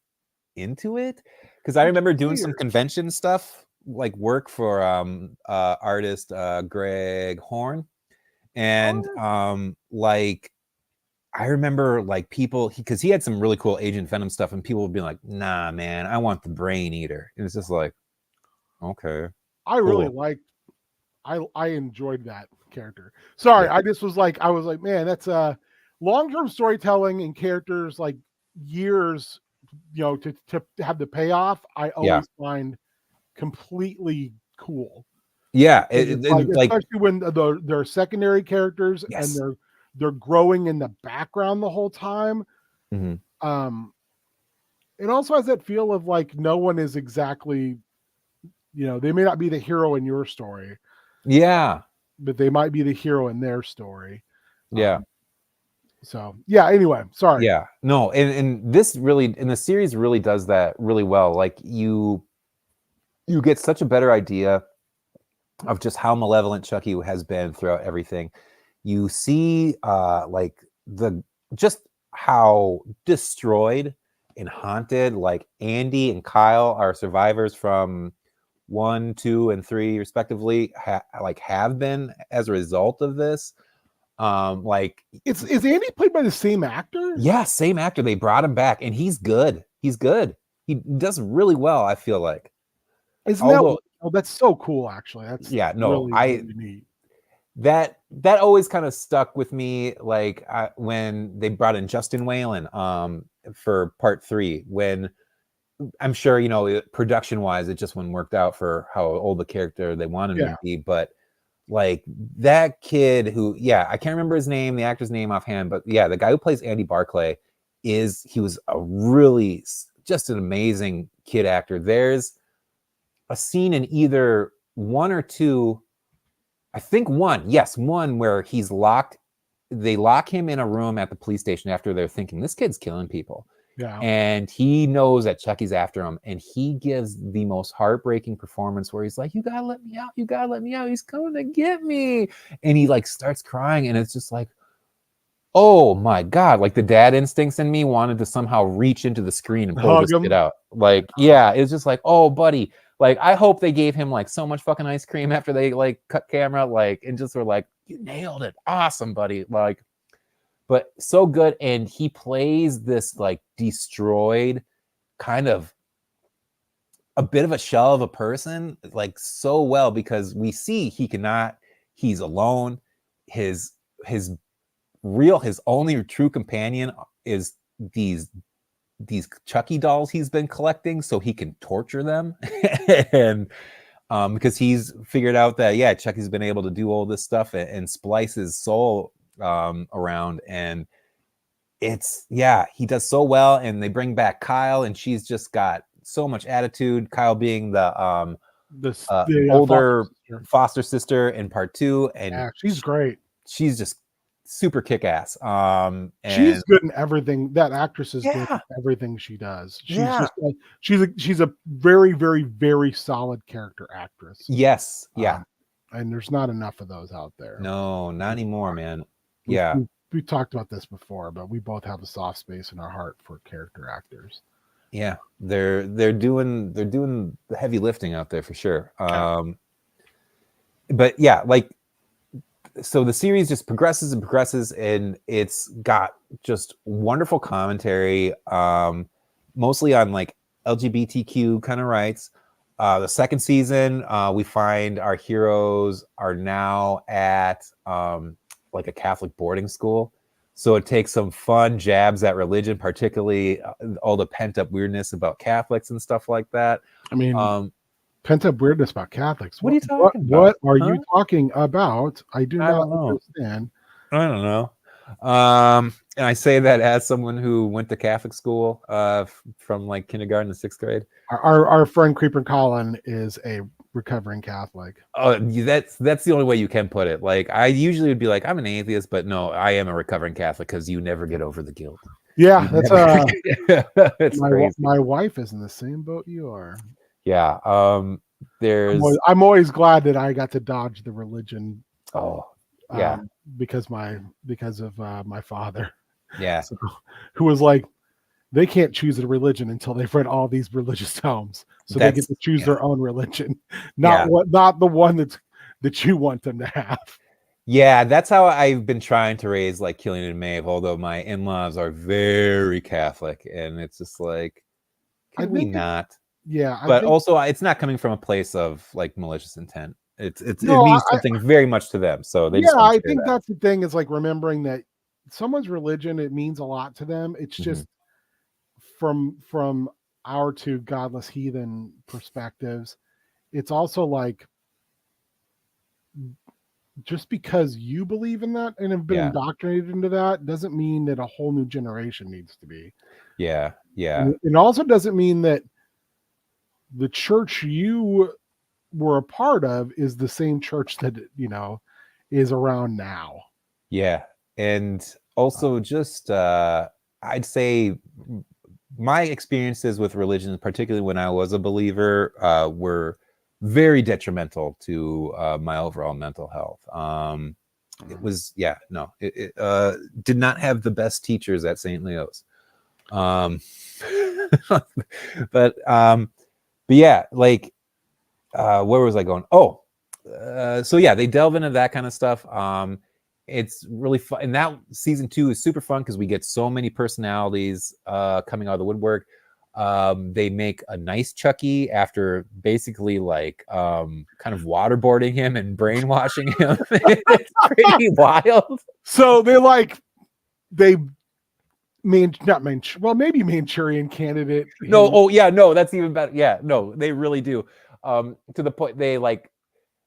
into it, because I remember doing some convention stuff, like work for artist Greg Horn, and like I remember like people, because he had some really cool Agent Venom stuff, and people would be like, "Nah, man, I want the Brain Eater," and it's just like, okay. I really liked. I enjoyed that character. Sorry, I just was like, man, that's long-term storytelling and characters like years, you know, to have the payoff. I always find completely cool. Yeah, especially when they're secondary characters and they're growing in the background the whole time. Mm-hmm. It also has that feel of like no one is exactly, you know, they may not be the hero in your story. Yeah, but they might be the hero in their story. Yeah. So yeah, anyway, sorry. Yeah, no, and this really, and the series really does that really well. Like you get such a better idea of just how malevolent Chucky has been throughout everything. You see like just how destroyed and haunted like Andy and Kyle are survivors from 1, 2, and 3 respectively have been as a result of this. Like is Andy played by the same actor? Yeah, same actor. They brought him back, and he's good. He does really well, I feel like. That's so cool, actually. That's really neat. That always kind of stuck with me, like when they brought in Justin Whalen for part 3, when I'm sure, you know, production wise, it just wouldn't worked out for how old the character they wanted him to be. But like that kid who, I can't remember his name, the actor's name offhand, but the guy who plays Andy Barclay he was a really just an amazing kid actor. There's a scene in either 1 or 2, I think 1 where they lock him in a room at the police station after they're thinking this kid's killing people. Yeah. And he knows that Chucky's after him, and he gives the most heartbreaking performance where he's like, "You gotta let me out, you gotta let me out, he's coming to get me." And he like starts crying, and it's just like, oh my God, like the dad instincts in me wanted to somehow reach into the screen and pull this kid out. Like, yeah, it's just like, oh buddy, like I hope they gave him like so much fucking ice cream after they like cut camera, like, and just were like, you nailed it, awesome buddy, like, but so good. And he plays this like destroyed, kind of a bit of a shell of a person, like so well, because we see he's alone. His only true companion is these Chucky dolls he's been collecting so he can torture them. And because he's figured out that, yeah, Chucky's been able to do all this stuff and splice his soul around, and it's, yeah, he does so well. And they bring back Kyle, and she's just got so much attitude, Kyle being the older foster sister in part 2, and yeah, she's great. She's just super kick-ass. And she's good in everything. That actress is good in everything she does. She's just like, she's a very, very, very solid character actress. Yes. Yeah. And there's not enough of those out there. No, not anymore, man. We talked about this before, but we both have a soft space in our heart for character actors. Yeah, they're doing the heavy lifting out there for sure. But yeah, like, so the series just progresses and progresses, and it's got just wonderful commentary, mostly on like LGBTQ kind of rights. The second season, we find our heroes are now at like a Catholic boarding school. So it takes some fun jabs at religion, particularly all the pent-up weirdness about Catholics and stuff like that. I mean, pent-up weirdness about Catholics. What are you talking about? What are you talking about? I do not understand. I don't know. And I say that as someone who went to Catholic school from like kindergarten to 6th grade. Our friend Creeper Colin is a recovering Catholic. Oh, that's the only way you can put it. Like, I usually would be like, I'm an atheist, but no, I am a recovering Catholic, because you never get over the guilt. Yeah, that's it's crazy. My wife is in the same boat you are. Yeah. I'm always glad that I got to dodge the religion. Oh, yeah. Because of my father. Yeah. So, who was like, they can't choose a religion until they've read all these religious tomes, so they get to choose their own religion, not the one that you want them to have. Yeah, that's how I've been trying to raise like Killian and Maeve, although my in-laws are very Catholic, and it's just like, can we not? Yeah, but also it's not coming from a place of like malicious intent. It means something very much to them. So they I think that's the thing, is like remembering that someone's religion, it means a lot to them. It's just from our two godless heathen perspectives, it's also like, just because you believe in that and have been indoctrinated into that doesn't mean that a whole new generation needs to be. Yeah. And it also doesn't mean that the church you were a part of is the same church that, is around now. Yeah. And also just, I'd say my experiences with religion, particularly when I was a believer, were very detrimental to my overall mental health. It was, it did not have the best teachers at St. Leo's. But yeah, like, where was I going? Oh, so yeah, they delve into that kind of stuff. It's really fun, and that season 2 is super fun because we get so many personalities coming out of the woodwork. They make a nice Chucky after basically like kind of waterboarding him and brainwashing him. It's pretty wild. So maybe Manchurian Candidate. No, that's even better. Yeah, no, they really do. To the point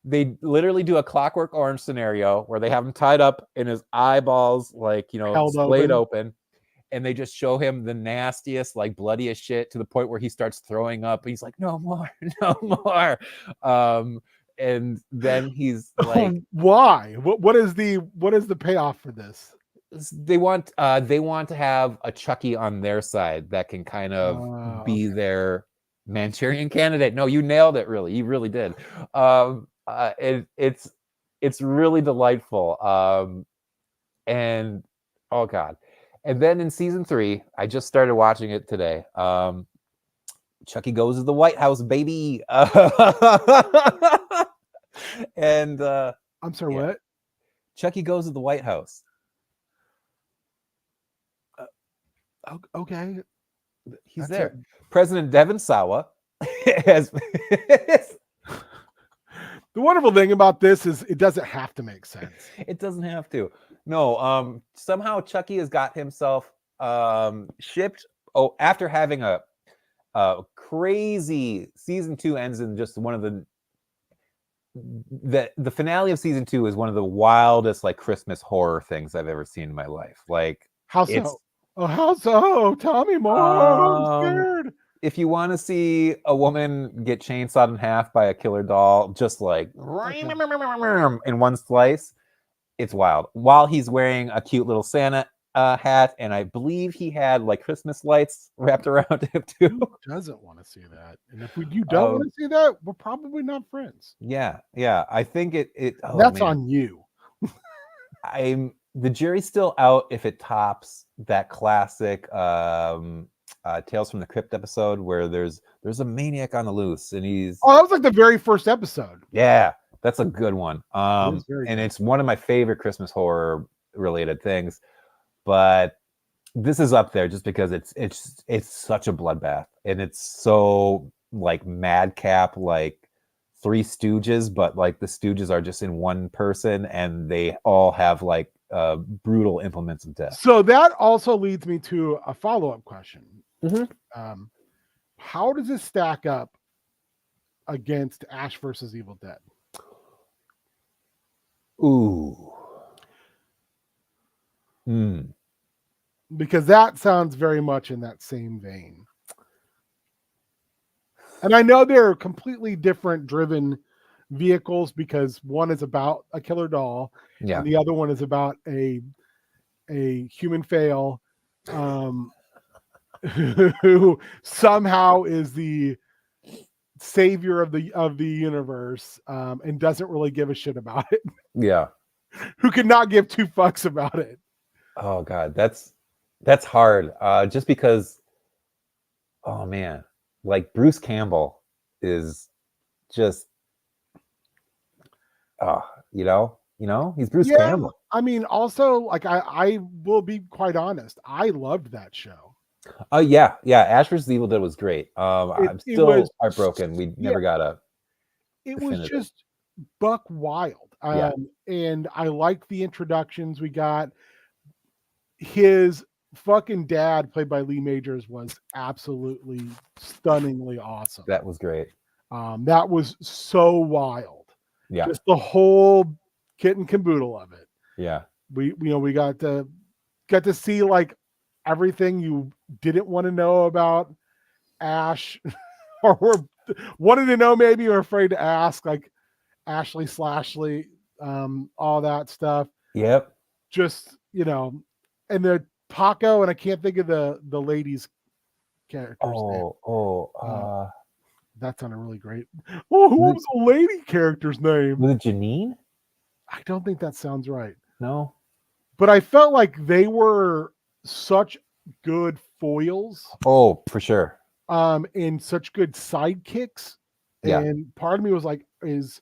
they literally do a Clockwork Orange scenario where they have him tied up in his eyeballs, like, splayed open, and they just show him the nastiest, like bloodiest shit, to the point where he starts throwing up. He's like, no more. And then he's like, why? What is the payoff for this? they want to have a Chucky on their side that can kind of be their Manchurian candidate. No, you nailed it. Really, you really did. It's really delightful. And oh god, and then in season 3, I just started watching it today. Chucky goes to the White House, baby. And I'm sorry, what? Chucky goes to the White House. Okay, he's there. President Devon Sawa has. The wonderful thing about this is it doesn't have to make sense. It doesn't have to. No. Somehow Chucky has got himself shipped. Oh, after having a crazy season 2 ends in just one of the finale of season 2 is one of the wildest like Christmas horror things I've ever seen in my life. Like, how so? Oh, how so? Tell me more. I'm scared. If you want to see a woman get chainsawed in half by a killer doll, just like in one slice, it's wild. While he's wearing a cute little Santa hat, and I believe he had like Christmas lights wrapped around him too. Who doesn't want to see that? And if you don't want to see that, we're probably not friends. Yeah. I think it. That's on you. The jury's still out if it tops that classic Tales from the Crypt episode where there's a maniac on the loose and he's. Oh, that was like the very first episode. Yeah, that's a good one. And it's one of my favorite Christmas horror related things. But this is up there just because it's such a bloodbath and it's so like madcap, like Three Stooges, but like the Stooges are just in one person and they all have like brutal implements of death. So that also leads me to a follow-up question. Mm-hmm. How does this stack up against Ash versus Evil Dead? Ooh. Because that sounds very much in that same vein. And I know they're completely different driven vehicles because one is about a killer doll and the other one is about a human fail who somehow is the savior of the universe and doesn't really give a shit about it. Yeah. Who could not give two fucks about it. Oh god, that's hard. Just because, oh man, like Bruce Campbell is just, he's Bruce Campbell. I mean, also, like I will be quite honest, I loved that show. Oh yeah. Ash vs. Evil Dead was great. I'm still heartbroken. We never got a. It was just buck wild, and I liked the introductions we got. His fucking dad, played by Lee Majors, was absolutely stunningly awesome. That was great. That was so wild. Yeah, just the whole kit and caboodle of it. Yeah, we got to see like everything you didn't want to know about Ash, or were wanted to know, maybe or afraid to ask, like Ashley Slashley, all that stuff. Yep. Just and the Paco, and I can't think of the lady's character's name. That sounded really great. Oh, who was the lady character's name? Was it Janine? I don't think that sounds right. No. But I felt like they were such good foils. Oh, for sure. And such good sidekicks. Yeah. And part of me was like, is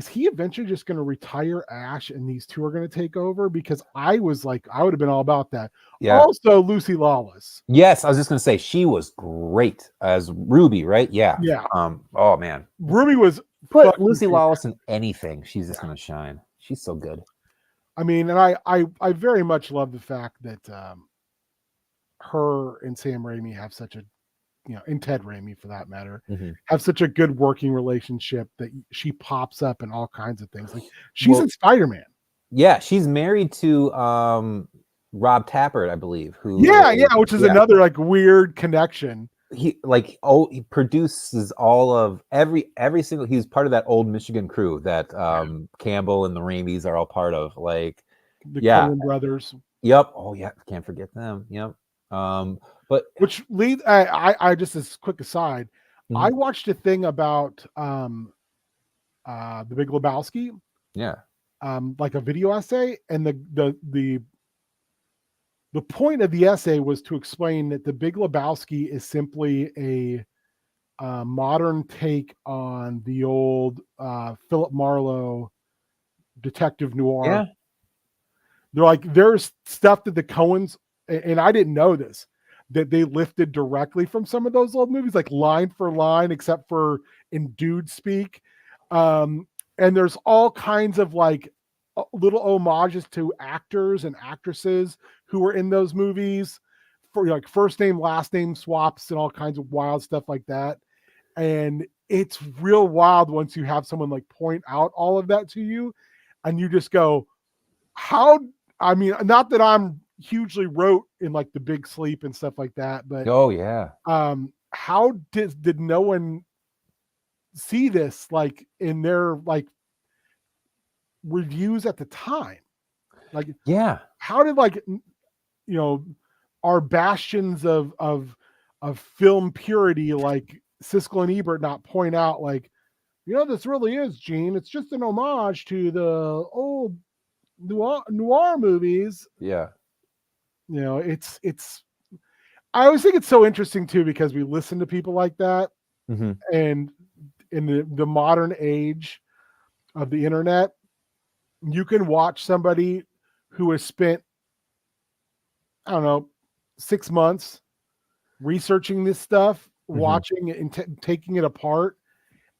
he eventually just going to retire Ash and these two are going to take over? Because I was like, I would have been all about that. Yeah. Also, Lucy Lawless. Yes, I was just going to say she was great as Ruby, right? Yeah. Yeah. Oh man, Ruby was. Put Lucy Lawless in anything, she's just going to shine. She's so good. I mean, and I very much love the fact that her and Sam Raimi have such a, and Ted Raimi for that matter, have such a good working relationship that she pops up in all kinds of things. Like she's in Spider-Man. Yeah, she's married to Rob Tappert, I believe. Which is another like weird connection. He produces all of every single. He's part of that old Michigan crew that Campbell and the Raimis are all part of. Like the Colin brothers. Yep. Oh yeah, can't forget them. Yep. But which lead I just as quick aside, I mhm. watched a thing about the Big Lebowski, Yeah. like a video essay, and the point of the essay was to explain that the Big Lebowski is simply a modern take on the old Philip Marlowe detective noir. Yeah. They're like, there's stuff that the Coens, and I didn't know this, that they lifted directly from some of those old movies, like line for line, except for in dude speak. And there's all kinds of like little homages to actors and actresses who were in those movies, for like first name, last name swaps, and all kinds of wild stuff like that. And it's real wild once you have someone like point out all of that to you, and you just go, how, I mean, not that I'm hugely wrote in like The Big Sleep and stuff like that, but Oh yeah. how did no one see this like in their like reviews at the time? Like, Yeah. how did like our bastions of film purity like Siskel and Ebert not point out like, this really is, Gene, it's just an homage to the old noir movies. Yeah. It's I always think it's so interesting too, because we listen to people like that, Mm-hmm. and in the modern age of the internet, you can watch somebody who has spent, I don't know, 6 months researching this stuff, watching it and taking it apart,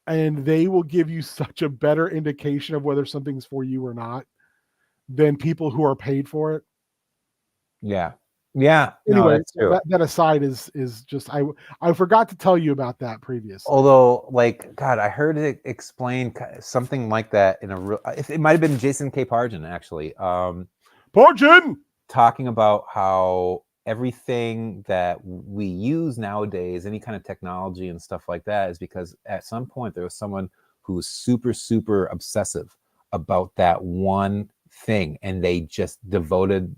and they will give you such a better indication of whether something's for you or not than people who are paid for it. Yeah. Yeah. No, Anyway, that's true. that aside is just, I forgot to tell you about that previously. Although, like, God, I heard it explain something like that in a real. It might have been Jason K. Pargin actually. Pargin Talking about how everything that we use nowadays, any kind of technology and stuff like that, is because at some point there was someone who was super, super obsessive about that one thing, and they just devoted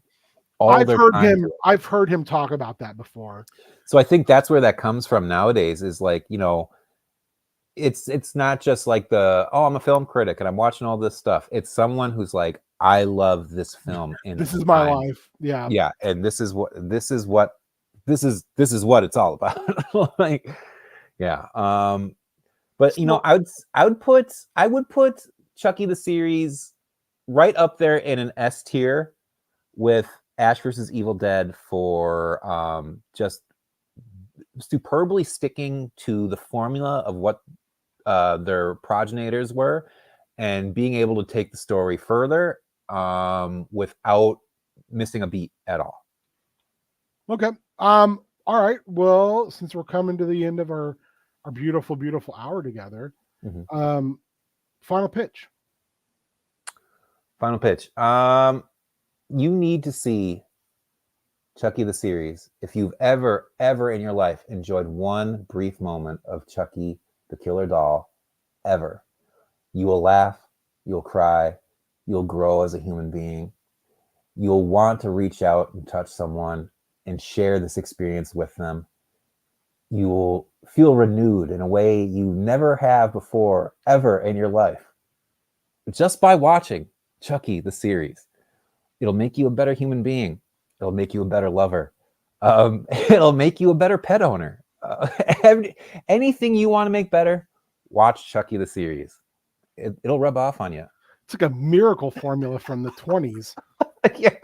all their time to it. I've heard him talk about that before. So I think that's where that comes from nowadays, is like, it's not just like I'm a film critic and I'm watching all this stuff. It's someone who's like, I love this film, and this is my life. Yeah, and this is what it's all about. Like, yeah. But I would put Chucky the series right up there in an S tier with Ash versus Evil Dead for just superbly sticking to the formula of what their progenitors were, and being able to take the story further without missing a beat at all. Okay. All right. Well, since we're coming to the end of our beautiful, beautiful hour together, final pitch. Final pitch. You need to see Chucky the series if you've ever in your life enjoyed one brief moment of Chucky the Killer Doll ever. You will laugh, you'll cry, you'll grow as a human being. You'll want to reach out and touch someone and share this experience with them. You will feel renewed in a way you never have before, ever in your life. Just by watching Chucky the series. It'll make you a better human being. It'll make you a better lover. It'll make you a better pet owner. Anything you want to make better, watch Chucky the series. It'll rub off on you. It's like a miracle formula from the 20s. Yeah.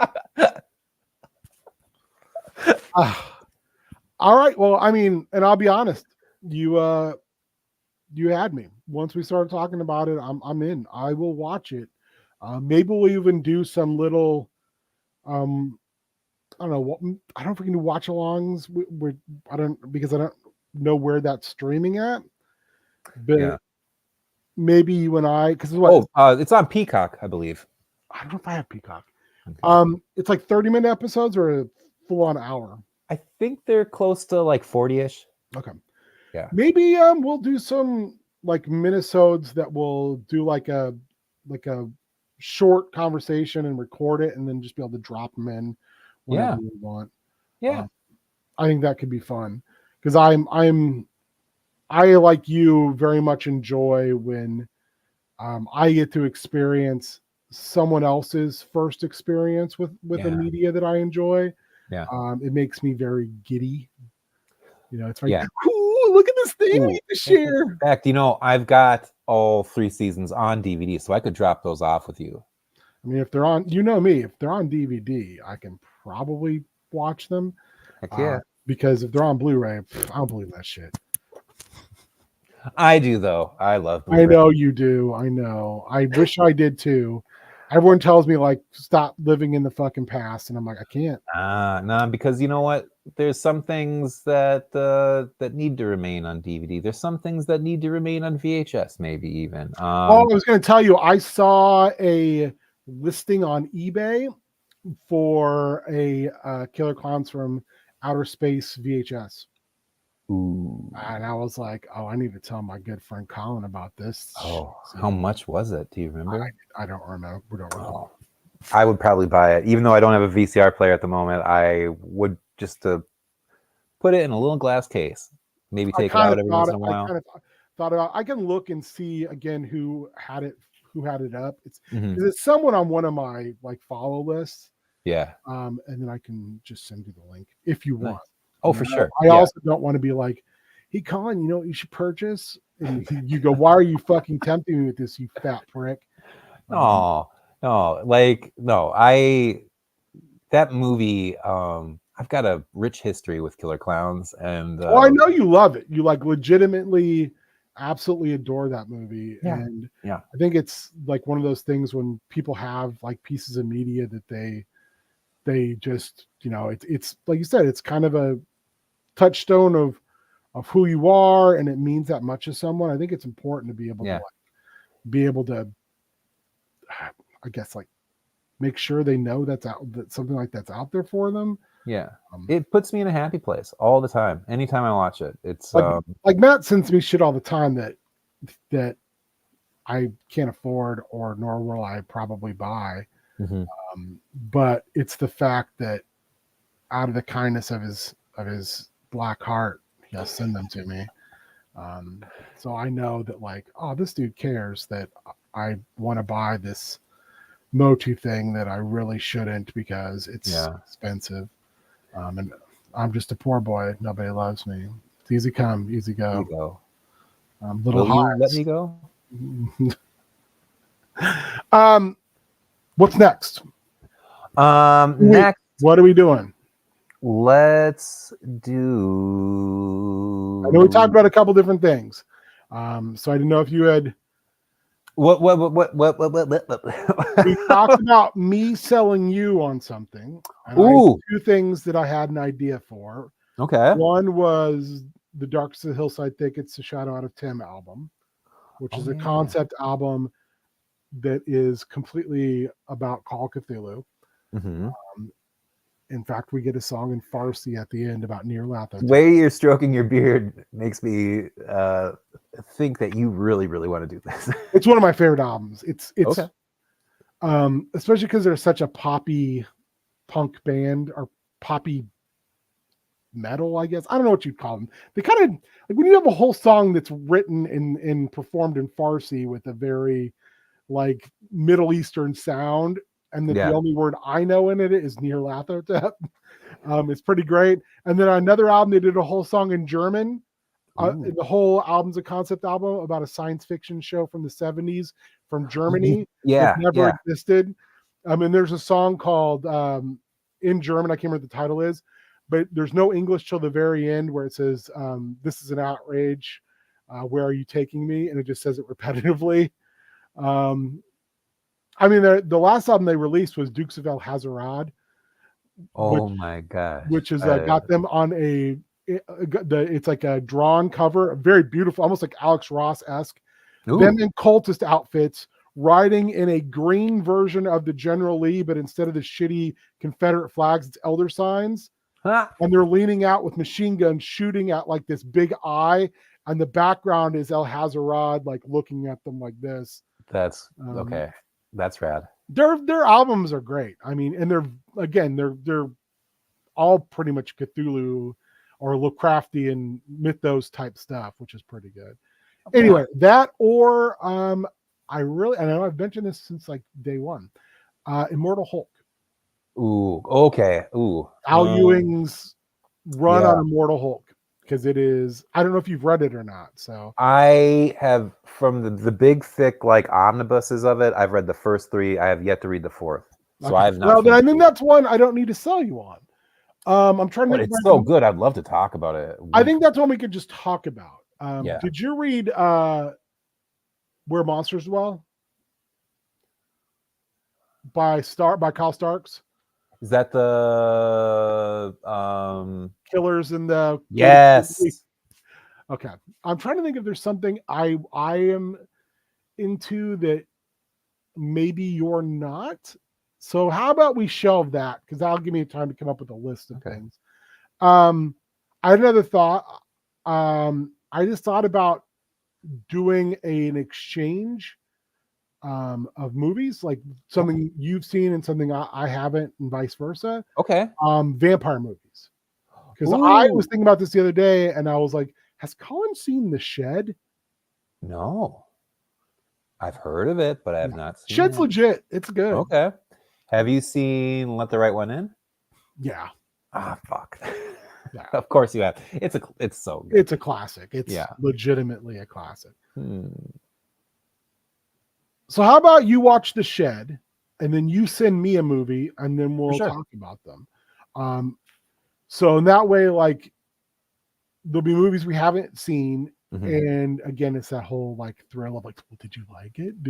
All right. Well, I mean, and I'll be honest, you had me. Once we started talking about it, I'm in. I will watch it. Maybe we'll even do some little, I don't know. I don't know if we can do watch alongs. Because I don't know where that's streaming at. But yeah. Maybe you and I, because it's on Peacock, I believe. I don't know if I have Peacock. Okay. It's like 30-minute episodes or a full-on hour. I think they're close to like 40-ish. Okay. Yeah. Maybe we'll do some like minisodes that will do like a short conversation and record it, and then just be able to drop them in whenever we want. Yeah. I think that could be fun because I like you very much enjoy when I get to experience someone else's first experience with a media that I enjoy. Yeah. It makes me very giddy. It's like, yeah. Ooh, look at this thing we get to share. In fact, I've got all 3 seasons on DVD, so I could drop those off with you. I mean, if they're on, me, if they're on DVD, I can probably watch them. Heck yeah. Because if they're on Blu-ray, I don't believe that shit. I do, though. I love Blu-ray. I know you do. I know. I wish I did too. Everyone tells me like stop living in the fucking past, and I'm like, I can't. No, because you know what? There's some things that need to remain on DVD. There's some things that need to remain on VHS, maybe even. I was going to tell you, I saw a listing on eBay for a Killer Clowns from Outer Space VHS. Ooh. And I was like, oh, I need to tell my good friend Colin about this. Oh, how much was it? Do you remember? I don't remember. I would probably buy it. Even though I don't have a VCR player at the moment, I would just to put it in a little glass case. Maybe take it out every once in a while. I kind of thought about I can look and see again who had it up. It's someone on one of my like follow lists. Yeah. And then I can just send you the link if you want. Oh, for sure. I also don't want to be like, hey, Colin, you know what you should purchase? And you go, why are you fucking tempting me with this, you fat prick? No. That movie, I've got a rich history with Killer Clowns. And I know you love it. You like legitimately absolutely adore that movie. Yeah. And yeah, I think it's like one of those things when people have like pieces of media that they just, it's like you said, it's kind of a touchstone of who you are, and it means that much to someone. I think it's important to be able to I guess like make sure they know that something like that's out there for them. Yeah. It puts me in a happy place all the time. Anytime I watch it, it's like Matt sends me shit all the time that I can't afford nor will I probably buy. But it's the fact that out of the kindness of his black heart, he'll send them to me. So I know that like, oh, this dude cares that I want to buy this Motu thing that I really shouldn't because it's expensive. And I'm just a poor boy. Nobody loves me. It's easy come, easy go. Little highs. Let me go. What's next? Next, what are we doing? Let's do. I know we talked about a couple different things. So I didn't know if you had. What? We talked about me selling you on something. And Ooh. 2 things that I had an idea for. Okay. One was the Darkest of the Hillside Thickets, the Shadow Out of Tim album, which is a concept album that is completely about Call of Cthulhu. In fact, we get a song in Farsi at the end about Near Latho. The way you're stroking your beard makes me think that you really, really want to do this. It's one of my favorite albums. It's okay. Especially because they're such a poppy punk band or poppy metal, I guess. I don't know what you'd call them. They kind of like when you have a whole song that's written and performed in Farsi with a very like Middle Eastern sound, and the only word I know in it is Near Lathotep. It's pretty great. And then another album, they did a whole song in German. The whole album's a concept album about a science fiction show from the 70s from Germany. It never existed. And there's a song called in German, I can't remember what the title is, but there's no English till the very end where it says, this is an outrage. Where are you taking me? And it just says it repetitively. I mean, the last album they released was Dukes of El Hazarad. My God. Which is got them on it's like a drawn cover, very beautiful, almost like Alex Ross-esque. Them in cultist outfits, riding in a green version of the General Lee, but instead of the shitty Confederate flags, it's elder signs. And they're leaning out with machine guns, shooting at like this big eye. And the background is El Hazarad, like looking at them like this. That's okay. That's rad. Their albums are great. I mean, and they're all pretty much Cthulhu or Lovecraftian mythos type stuff, which is pretty good. Okay. Anyway, that or I know I've mentioned this since like day one. Immortal Hulk. Ooh, okay. Ooh. Al Ewing's run on Immortal Hulk, because it is, I don't know if you've read it or not. So I have, from the big thick like omnibuses of it, I've read the first 3. I have yet to read the 4th. So okay. I have not. Well, then I think that's one I don't need to sell you on. I'm trying to think. It's so good. I'd love to talk about it. I think that's one we could just talk about. Did you read Where Monsters Dwell by Kyle Starks? Is that the Killers in the Yes. Okay. I'm trying to think if there's something I am into that maybe you're not. So how about we shelve that, because that'll give me time to come up with a list of things. I had another thought. I just thought about doing an exchange of movies, like something you've seen and something I haven't, and vice versa. Okay. Vampire movies. Because I was thinking about this the other day, and I was like, has Colin seen The Shed? No. I've heard of it, but I have not seen Shed's it. legit. It's good. Okay. Have you seen Let the Right One In? Yeah. Ah, fuck. Yeah. Of course you have. It's so good. It's a classic. It's legitimately a classic. So how about you watch The Shed, and then you send me a movie, and then we'll talk about them. So in that way, like, there'll be movies we haven't seen. And again, it's that whole like thrill of like, well, did you like it?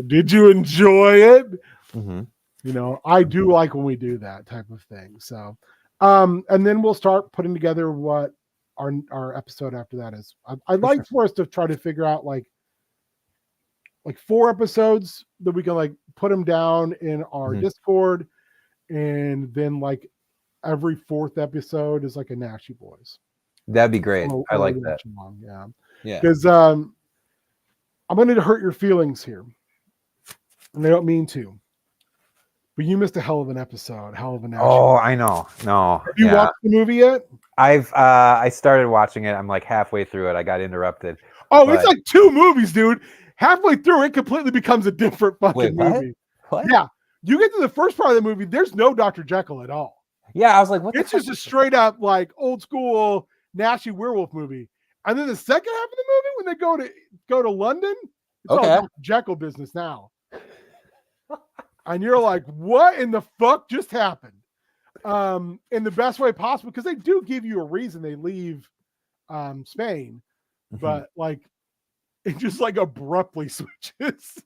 Did you enjoy it? You know, I do like when we do that type of thing. So, and then we'll start putting together what our episode after that is. I'd like for us to try to figure out like 4 episodes that we can like put them down in our Discord, and then like every 4th episode is like a Nashy Boys. That'd be great. I like that. Yeah. Because I'm going to hurt your feelings here, and I don't mean to. But you missed a hell of an episode, hell of an action. Oh, I know. No. Have you watched the movie yet? I started watching it. I'm like halfway through it. I got interrupted. It's like 2 movies, dude. Halfway through, it completely becomes a different fucking movie. What? Yeah. You get to the first part of the movie, there's no Dr. Jekyll at all. Yeah, I was like, what? It's just a straight up like old school Nashy werewolf movie. And then the second half of the movie, when they go to London, it's all Dr. Jekyll business now. And you're like, what in the fuck just happened? In the best way possible, because they do give you a reason they leave Spain, but like it just like abruptly switches,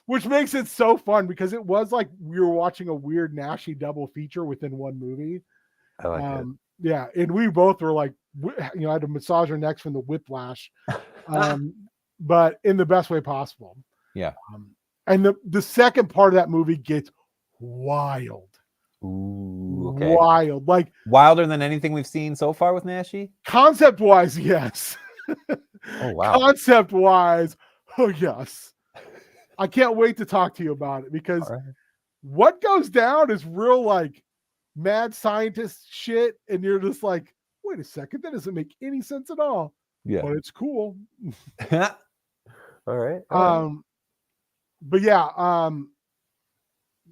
which makes it so fun, because it was like we were watching a weird Nashy double feature within one movie. I like it. Yeah, and we both were like, I had to massage our necks from the whiplash, but in the best way possible. Yeah. And the second part of that movie gets wild. Ooh, okay. Wild. Like wilder than anything we've seen so far with Nashy? Concept-wise, yes. Oh, wow. Concept-wise, oh, yes. I can't wait to talk to you about it, because what goes down is real, like, mad scientist shit, and you're just like, wait a second, that doesn't make any sense at all. Yeah. But it's cool. All right. But yeah,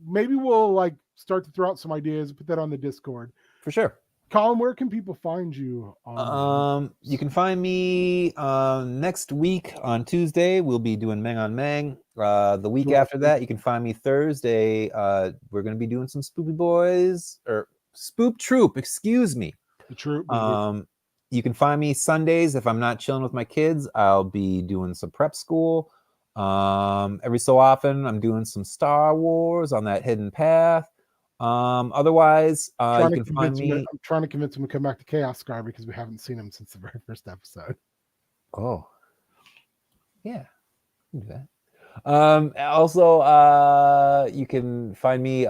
maybe we'll like start to throw out some ideas and put that on the Discord. For sure. Colin, where can people find you? You can find me next week on Tuesday. We'll be doing Meng on Meng. The week after that, you can find me Thursday. We're going to be doing some Spoopy Boys, or Spoop Troop, excuse me. The Troop. You can find me Sundays. If I'm not chilling with my kids, I'll be doing some prep school. Every so often, I'm doing some Star Wars on that hidden path. Otherwise, you can find me. I'm trying to convince him to come back to Chaos Sky, because we haven't seen him since the very first episode. Oh, yeah, do that. Also, you can find me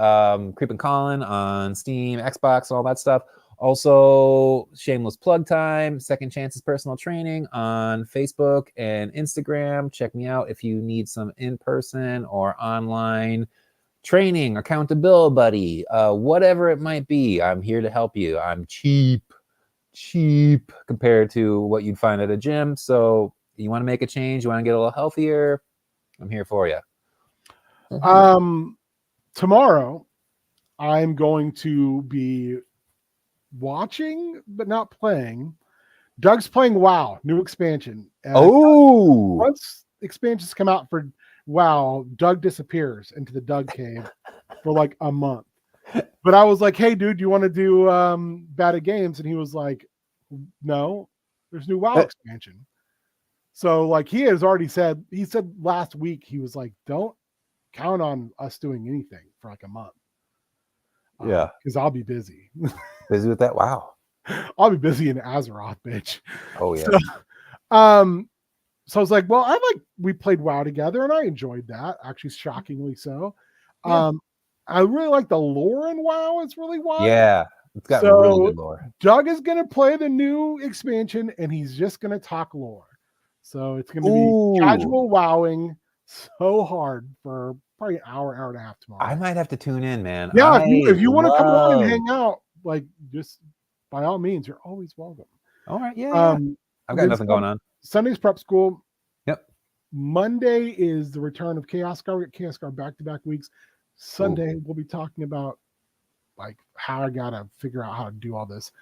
Creepin' Colin on Steam, Xbox, all that stuff. Also, shameless plug time, Second Chances Personal Training on Facebook and Instagram. Check me out if you need some in-person or online training, accountability buddy, whatever it might be. I'm here to help you. I'm cheap compared to what you'd find at a gym. So you want to make a change, you want to get a little healthier, I'm here for you. Tomorrow I'm going to be watching but not playing. Doug's playing WoW, new expansion. Once expansions come out for WoW, Doug disappears into the Doug cave for like a month. But I was like, hey dude, do you want to do Bad at Games? And he was like, no, there's new WoW expansion. So like he said last week, he was like, don't count on us doing anything for like a month. Yeah. Because I'll be busy. Busy with that? Wow. I'll be busy in Azeroth, bitch. Oh yeah. So I was like, well, we played WoW together and I enjoyed that, actually shockingly so. Yeah. I really like the lore in WoW. It's really wild. Yeah. It's got really good lore. Doug is going to play the new expansion and he's just going to talk lore. So it's going to be casual wowing so hard for probably an hour and a half tomorrow. I might have to tune in, man. Yeah, if you want to come on and hang out, like just by all means, you're always welcome. All right, yeah. I've got nothing going on. Sunday's prep school. Yep. Monday is the return of Chaos Guard. We got Chaos Guard back-to-back weeks. Sunday, we'll be talking about like how I gotta figure out how to do all this.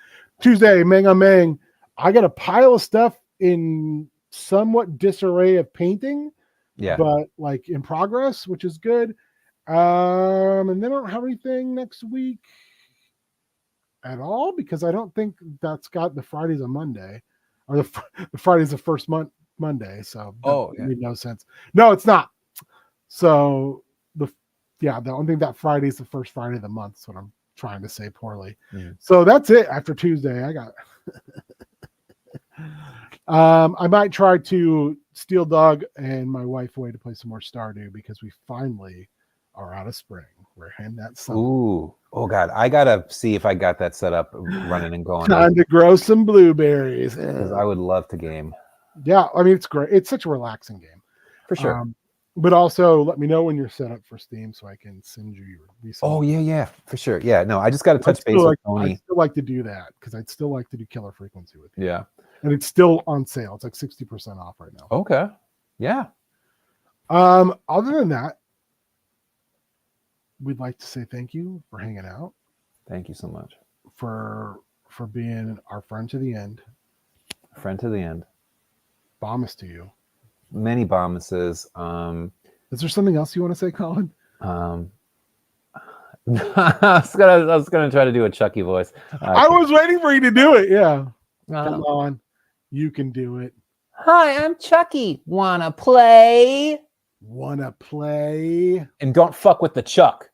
Tuesday, Mang. I got a pile of stuff in somewhat disarray of painting. Yeah. But like in progress, which is good. And then I don't have anything next week at all because I don't think that's got the Friday's a Monday or the Friday's the first Monday. So that made no sense. No, it's not. So the only thing that Friday is the first Friday of the month. That's what I'm trying to say poorly. So that's it after Tuesday. I got I might try to steal Doug and my wife away to play some more Stardew because we finally are out of spring. We're in that summer. Ooh. Oh God. I gotta see if I got that set up running and going. Time to grow some blueberries. Because I would love to game. Yeah, I mean it's great. It's such a relaxing game. For sure. But also let me know when you're set up for Steam so I can send you your recent. Oh yeah, for sure. Yeah, no, I just got to touch base with Tony. I'd still like to do that because I'd still like to do Killer Frequency with you. Yeah. And it's still on sale. It's like 60% off right now. Okay. Yeah. Other than that, we'd like to say thank you for hanging out. Thank you so much. For being our friend to the end. Friend to the end. Bombas to you. Many bombuses. Is there something else you want to say, Colin? I was gonna try to do a Chucky voice. I was waiting for you to do it. Yeah. Come on. You can do it. Hi, I'm Chucky. Wanna play? Wanna play? And don't fuck with the Chuck.